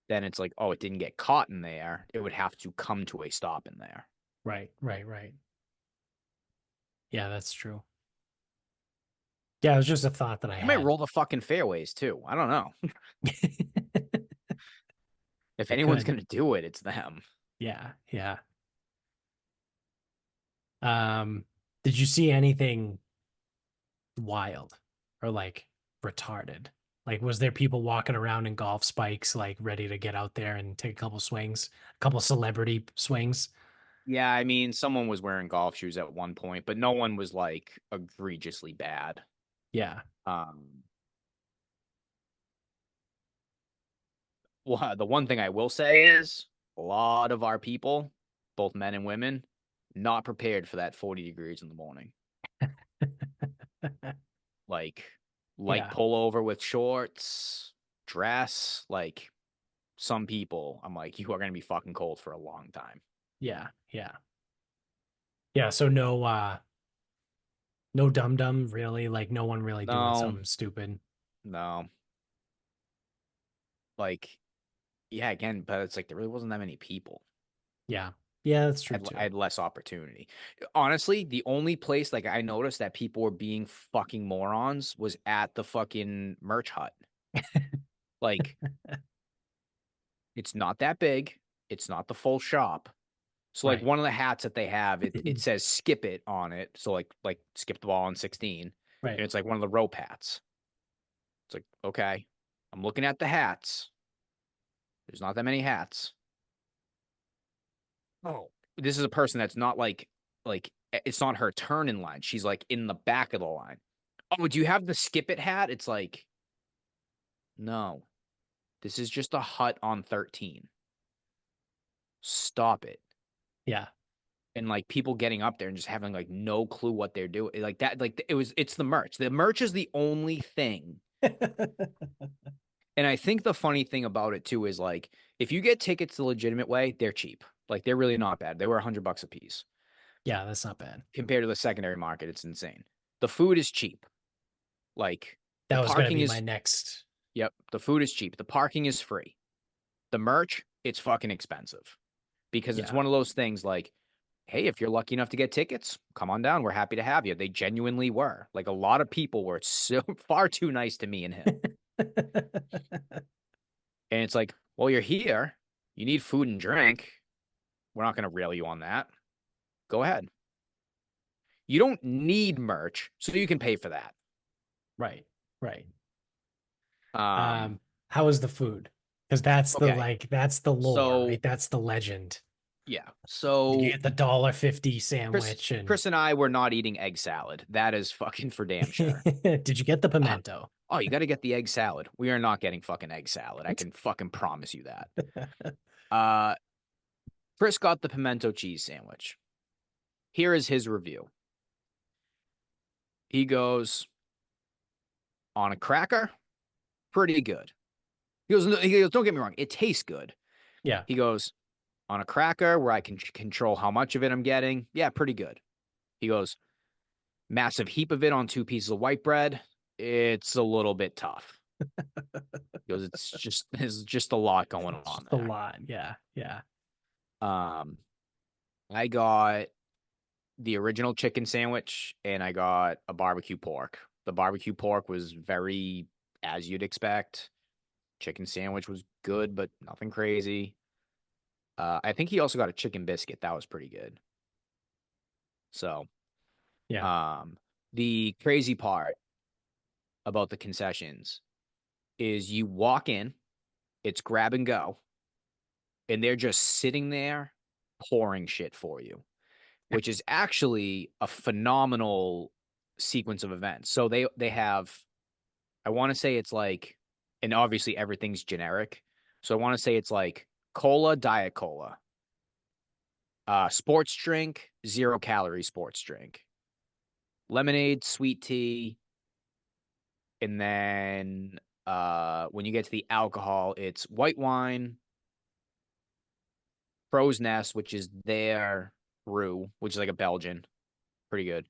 then it's like, oh, it didn't get caught in there. It would have to come to a stop in there. Right. Right. Right. Yeah, that's true. Yeah, it was just a thought that I They might had. roll the fucking fairways too. I don't know. If They anyone's could. gonna do it, it's them. Yeah. Yeah. Um, did you see anything wild or like retarded? Like, was there people walking around in golf spikes, like ready to get out there and take a couple swings, a couple celebrity swings? Yeah, I mean, someone was wearing golf shoes at one point, but no one was like egregiously bad. Yeah, Um, well, the one thing I will say is a lot of our people, both men and women, not prepared for that 40 degrees in the morning. Like, light Yeah. pullover with shorts, dress. Like some people, I'm like, you are gonna be fucking cold for a long time. Yeah. Yeah. Yeah. So no dum dum really, like no one really doing No, something stupid. no. Like, yeah, again, but it's like there really wasn't that many people. Yeah. Yeah, that's true I too. had less opportunity. Honestly, the only place like I noticed that people were being fucking morons was at the fucking merch hut. Like, it's not that big. It's not the full shop. So like Right. one of the hats that they have, it says skip it on it. So like skip the ball on 16. Right. And it's like one of the rope hats. It's like, okay. I'm looking at the hats. There's not that many hats. Oh. This is a person that's not like it's not her turn in line. She's like in the back of the line. Oh, do you have the skip it hat? It's like, no. This is just a hut on 13. Stop it. Yeah. And like people getting up there and just having like no clue what they're doing. Like that, like it's the merch. The merch is the only thing. And I think the funny thing about it too is like if you get tickets the legitimate way, they're cheap. Like they're really not bad. They were $100 a piece Yeah, that's not bad. compared to the secondary market. It's insane. The food is cheap. Like the That was gonna parking be my is, next. yep, the food is cheap. The parking is free. The merch, it's fucking expensive because it's Yeah. one of those things like, hey, if you're lucky enough to get tickets, come on down. We're happy to have you. They genuinely were. Like a lot of people were so far too nice to me and him. And it's like, well, you're here. You need food and drink. We're not going to rail you on that. Go ahead. You don't need merch, so you can pay for that. Right. Right. Um, Um, how was the food? Because okay. that's the lore, So right? That's the legend. yeah. Did you So get the $1.50 Chris sandwich and Chris and I were not eating egg salad. That is fucking for damn sure. did you get the Uh, pimento? oh, you got to get the egg salad. We are not getting fucking egg salad. I can fucking promise you that. Uh, Chris got the pimento cheese sandwich. Here is his review. He goes, on a cracker, pretty good. He goes, don't get me wrong, it tastes good. Yeah. He goes, on a cracker where I can control how much of it I'm getting, yeah, pretty good. He goes, massive heap of it on 2 pieces of white bread, it's a little bit tough. He goes, there's just a lot going It's on just a there. lot. Yeah. Yeah. Um, I got the original chicken sandwich and I got a barbecue pork. The barbecue pork was very as you'd expect. Chicken sandwich was good, but nothing crazy. I think he also got a chicken biscuit. That was pretty good. So, Yeah. um, the crazy part about the concessions is you walk in, it's grab and go, and they're just sitting there pouring shit for you, which is actually a phenomenal sequence of events. So they have, I want to say it's like, and obviously everything's generic. So I want to say it's like cola, diet cola, sports drink, 0 calorie sports drink, lemonade, sweet tea, and then when you get to the alcohol, it's white wine, Crow's Nest, which is their brew, which is like a Belgian, pretty good.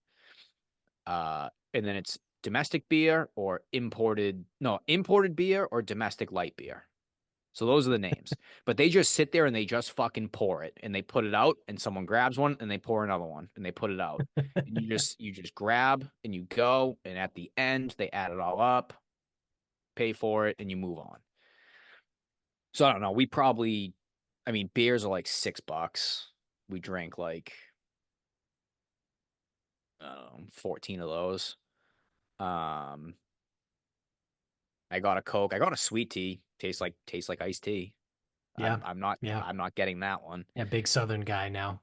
And then it's domestic beer or imported, no, imported beer or domestic light beer. So those are the names. But they just sit there and they just fucking pour it and they put it out and someone grabs one and they pour another one and they put it out. And you just grab and you go and at the end they add it all up, pay for it and you move on. So I don't know, we probably, I mean beers are like $6. We drank like 14 of those. Um I got a Coke. I got a sweet tea. Tastes like iced tea. Yeah. I'm not Yeah. I'm not getting that one. Yeah. Big Southern guy now.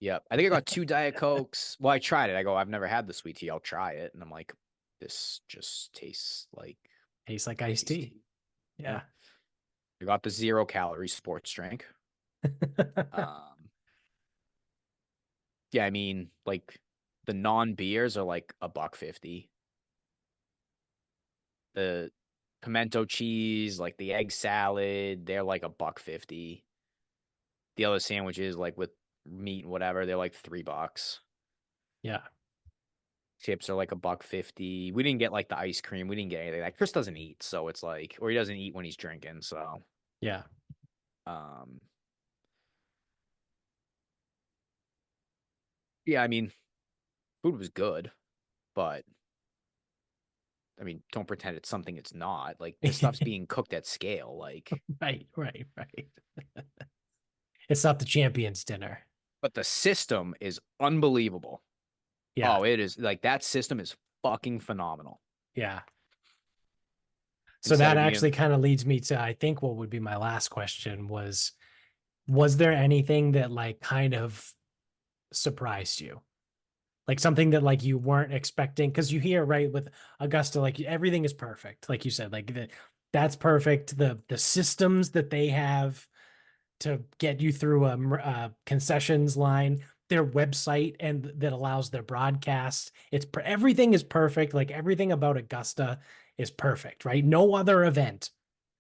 Yep. I think I got 2 Diet Cokes. Well, I tried it. I go, I've never had the sweet tea. I'll try it. And I'm like, this just tastes like Tastes like iced iced tea. tea. Yeah. Yeah. I got the 0 calorie sports drink. Um, yeah, I mean, like the non beers are like $1.50. The pimento cheese, like the egg salad, they're like $1.50. The other sandwiches, like with meat and whatever, they're like $3. Yeah. Chips are like $1.50. We didn't get like the ice cream. We didn't get anything. Like Chris doesn't eat, so it's like, or he doesn't eat when he's drinking. So, Yeah. um, yeah, I mean, food was good, but I mean, don't pretend it's something it's not. Like this stuff's being cooked at scale. Like, Right, right, right. It's not the champions dinner. but the system is unbelievable. Yeah, Oh, it is like that system is fucking phenomenal. yeah. So Instead that of actually being, kind of leads me to, I think what would be my last question was there anything that like kind of surprised you? Like something that like you weren't expecting? Because you hear, right, with Augusta, like everything is perfect. Like you said, like that's perfect. The systems that they have to get you through a concessions line, their website and that allows their broadcast. Everything is perfect. Like everything about Augusta is perfect, right? No other event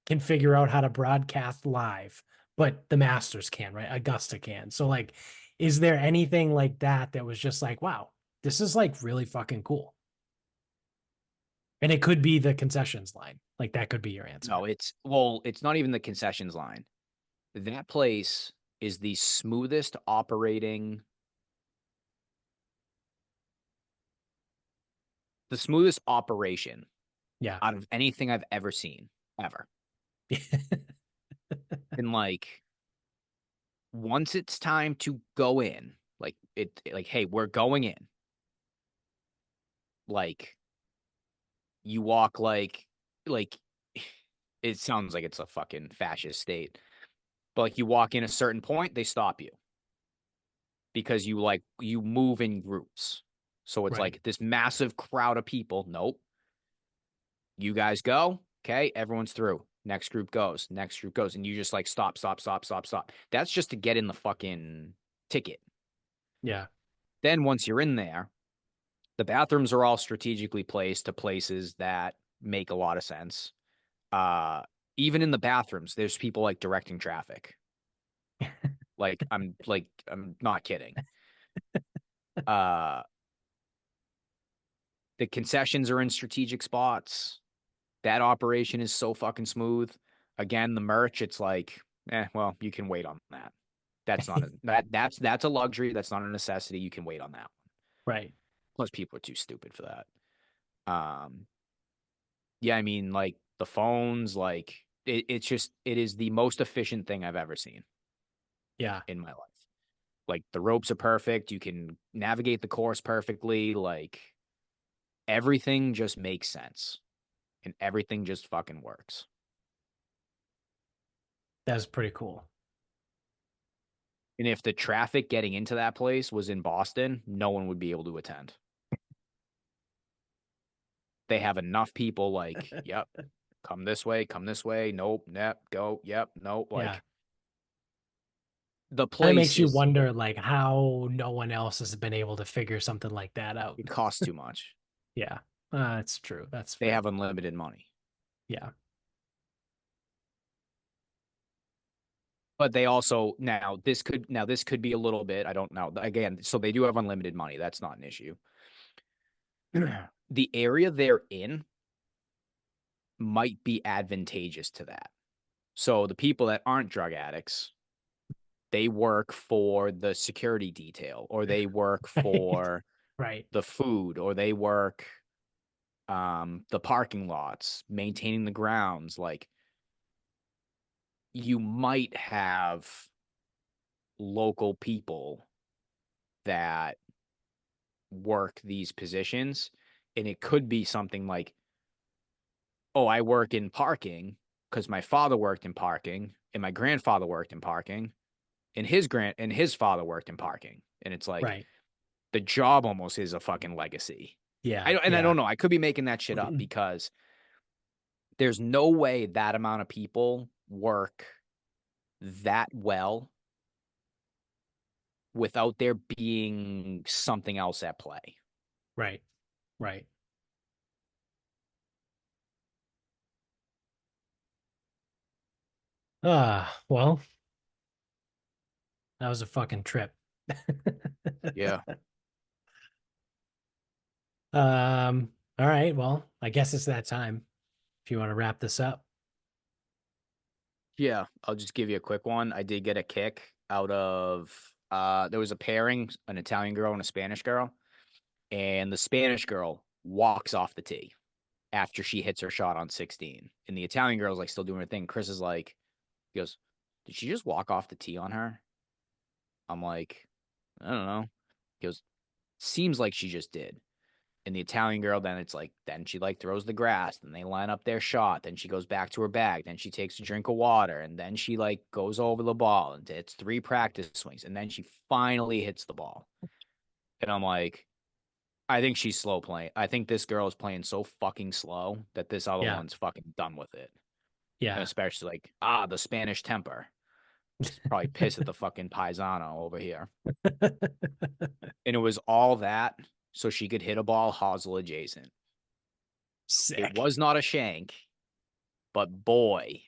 can figure out how to broadcast live, but the Masters can, right? Augusta can. So like, is there anything like that that was just like, wow, this is like really fucking cool? And it could be the concessions line. Like that could be your answer. no, it's, well, it's not even the concessions line. That place is the smoothest operating, the smoothest operation Yeah. out of anything I've ever seen, ever. And like, once it's time to go in, like, hey, we're going in. Like, you walk like, it sounds like it's a fucking fascist state, but like you walk in a certain point, they stop you because you move in groups. So it's Right. like this massive crowd of people. Nope. You guys go. Okay. Everyone's through. Next group goes. Next group goes. And you just like stop, stop, stop, stop, stop. That's just to get in the fucking ticket. Yeah. Then once you're in there, the bathrooms are all strategically placed to places that make a lot of sense. Uh, Even in the bathrooms, there's people like directing traffic. I'm not kidding. Uh, the concessions are in strategic spots. That operation is so fucking smooth. Again, the merch, it's like, well, you can wait on that. That's not that's a luxury. That's not a necessity. You can wait on that. Right. Plus, people are too stupid for that. Um, yeah, I mean, like the phones, like it is the most efficient thing I've ever seen Yeah. in my life. Like the ropes are perfect. You can navigate the course perfectly. Like everything just makes sense and everything just fucking works. That's pretty cool. And if the traffic getting into that place was in Boston, no one would be able to attend. They have enough people like, yep, come this way, come this way. Nope, yep, go, yep, nope. Yeah. Like the And it place makes you is, wonder like how no one else has been able to figure something like that out. it costs too much. Yeah. That's true. That's They fair. have unlimited money. Yeah. But they also now this could be a little bit, I don't know. Again, so they do have unlimited money. That's not an issue. The area they're in might be advantageous to that. So the people that aren't drug addicts, they work for the security detail or they work Right. for Right. the food or they work the parking lots, maintaining the grounds. Like you might have local people that work these positions and it could be something like, oh, I work in parking because my father worked in parking and my grandfather worked in parking and his father worked in parking. And it's like Right. the job almost is a fucking legacy. Yeah. I Yeah. don't know. I could be making that shit up because there's no way that amount of people work that well without there being something else at play. Right. Right. Well, that was a fucking trip. Yeah. All right. Well, I guess it's that time. If you want to wrap this up. Yeah, I'll just give you a quick one. I did get a kick out of there was a pairing, an Italian girl and a Spanish girl, and the Spanish girl walks off the tee after she hits her shot on 16. And the Italian girl's like still doing her thing. Chris is like, he goes, "Did she just walk off the tee on her?" I'm like, "I don't know." He goes, "Seems like she just did." And the Italian girl, then it's like, then she like throws the grass, then they line up their shot, then she goes back to her bag, then she takes a drink of water, and then she like goes over the ball and it's 3 practice swings, and then she finally hits the ball. And I'm like, I think she's slow playing. I think this girl is playing so fucking slow that this other Yeah. one's fucking done with it. And Yeah. especially like, the Spanish temper. She's probably pissed at the fucking paisano over here. And it was all that so she could hit a ball hosel adjacent. It Sick. was not a shank, but boy,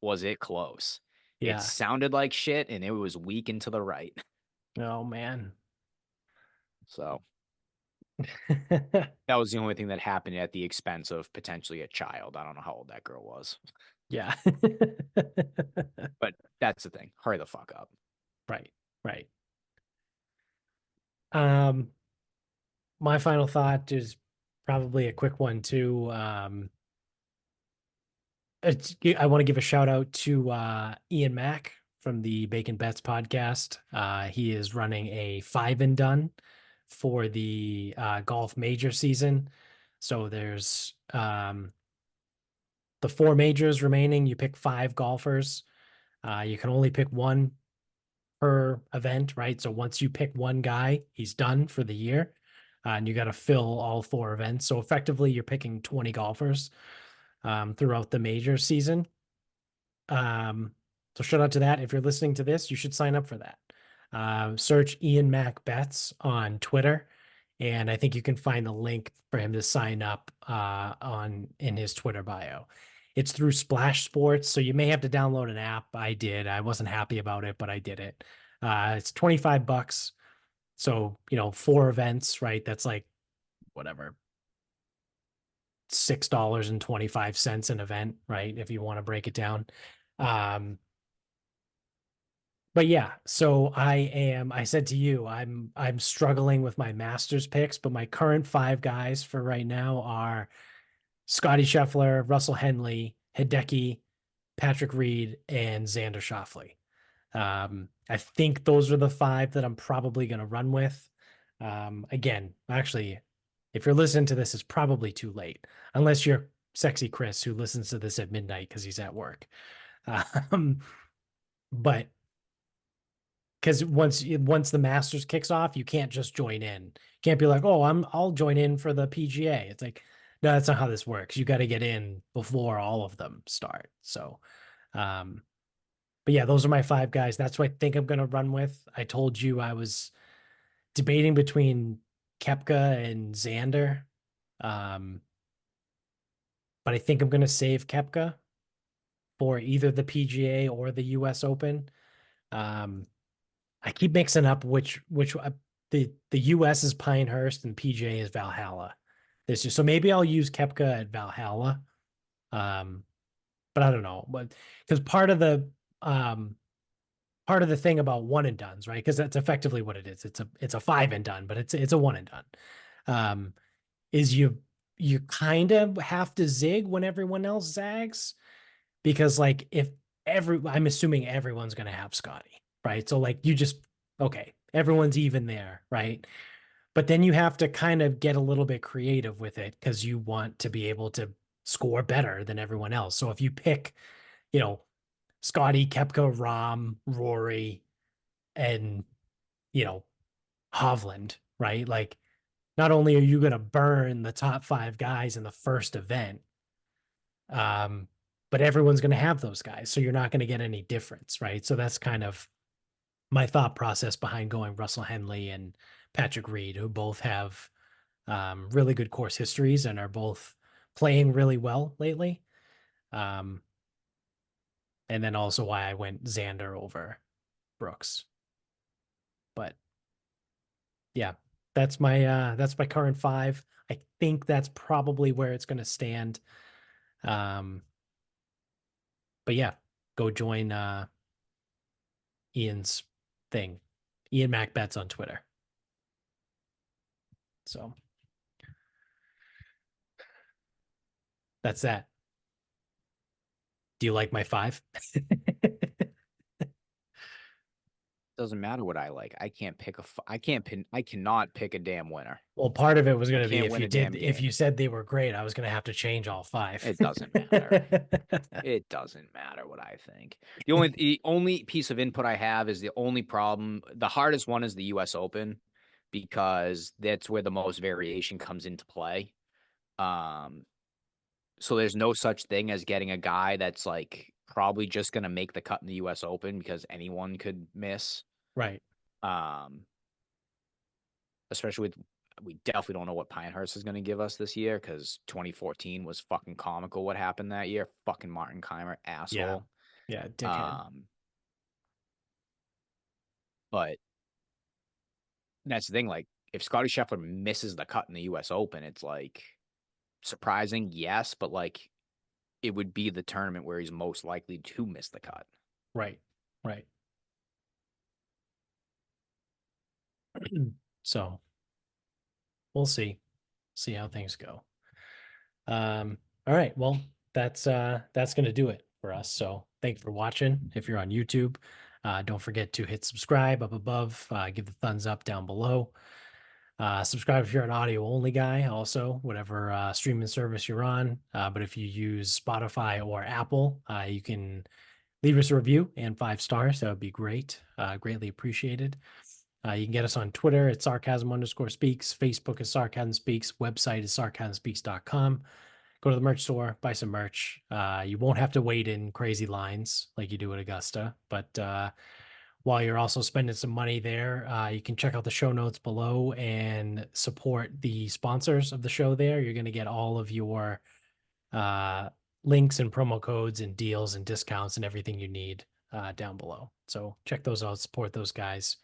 was it close. It Yeah. sounded like shit and it was weak and to the right. Oh man. So that was the only thing that happened at the expense of potentially a child. I don't know how old that girl was, Yeah. but that's the thing. Hurry the fuck up. Right. Right. Um, my final thought is probably a quick one too. I want to give a shout out to Ian Mack from the Bacon Bets podcast. He is running a five and done for the golf major season. So there's the four majors remaining. You pick five golfers. You can only pick one per event, right? So once you pick one guy, he's done for the year. And you got to fill all four events. So effectively, you're picking 20 golfers throughout the major season. So shout out to that. If you're listening to this, you should sign up for that. Search Ian Mac Bets on Twitter, and I think you can find the link for him to sign up on in his Twitter bio. It's through Splash Sports, so you may have to download an app. I did. I wasn't happy about it, but I did it. It's $25. So, four events, right? That's like whatever, $6.25 an event, right? If you want to break it down. Um, But yeah, so I said to you, I'm struggling with my Masters picks, but my current five guys for right now are Scotty Scheffler, Russell Henley, Hideki, Patrick Reed, and Xander Schauffele. I think those are the five that I'm probably going to run with. Again, actually, if you're listening to this, it's probably too late, unless you're sexy Chris who listens to this at midnight because he's at work. Um, but because once the Masters kicks off, you can't just join in. You can't be like, oh, I'll join in for the PGA. It's like, no, that's not how this works. You got to get in before all of them start. So, um, but yeah, those are my five guys. That's what I think I'm gonna run with. I told you I was debating between Kepka and Xander. Um, but I think I'm gonna save Kepka for either the PGA or the US Open. Um, I keep mixing up which the US is Pinehurst and PJ is Valhalla. This is so maybe I'll use Kepka at Valhalla. Um, but I don't know. But because um part of the thing about one and dones, right? Because that's effectively what it is. It's a five and done, but it's a one and done. Um, is you kind of have to zig when everyone else zags because like if I'm assuming everyone's gonna have Scotty, right? So like you just okay, everyone's even there, right? But then you have to kind of get a little bit creative with it because you want to be able to score better than everyone else. So if you pick, you know, Scotty, Kepka, Rom, Rory, and you know, Hovland, right? Like not only are you gonna burn the top five guys in the first event, um, but everyone's gonna have those guys. So you're not gonna get any difference, right? So that's kind of my thought process behind going Russell Henley and Patrick Reed, who both have really good course histories and are both playing really well lately. Um, and then also why I went Xander over Brooks. But yeah, that's my current five. I think that's probably where it's going to stand. Um, but yeah, go join Ian's thing, Ian MacBets on Twitter. So that's that. Do you like my five? Doesn't matter what I like. I can't pick I can't pin. I cannot pick a damn winner. Well, part of it was I going to be can't win a damn if game. you said they were great, I was going to have to change all five. It doesn't matter. It doesn't matter what I think. The only piece of input I have is the only problem. The hardest one is the U.S. Open because that's where the most variation comes into play. Um, so there's no such thing as getting a guy that's like probably just going to make the cut in the U.S. Open because anyone could miss. Right. Um, especially with we definitely don't know what Pinehurst is going to give us this year because 2014 was fucking comical. What happened that year? Fucking Martin Keimer, Yeah. asshole. Yeah. Dickhead. Um, but that's the thing. Like, if Scotty Scheffler misses the cut in the U.S. Open, it's like surprising, yes, but like it would be the tournament where he's most likely to miss the cut. Right. Right. So we'll see. See how things go. All right. Well, that's gonna do it for us. So thank you for watching. If you're on YouTube, don't forget to hit subscribe up above, give the thumbs up down below. Subscribe if you're an audio only guy, also, whatever streaming service you're on. But if you use Spotify or Apple, you can leave us a review and 5 stars. That would be great. Greatly appreciated. You can get us on Twitter at sarcasm_speaks. Facebook is sarcasm speaks. Website is sarcasmspeaks.com. Go to the merch store, buy some merch. You won't have to wait in crazy lines like you do at Augusta, but while you're also spending some money there, you can check out the show notes below and support the sponsors of the show there. You're going to get all of your uh, links and promo codes and deals and discounts and everything you need down below. So check those out, support those guys.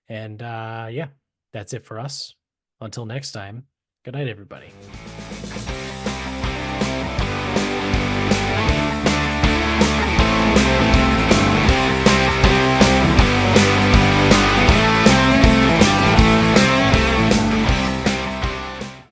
And yeah, that's it for us. Until next time, good night, everybody.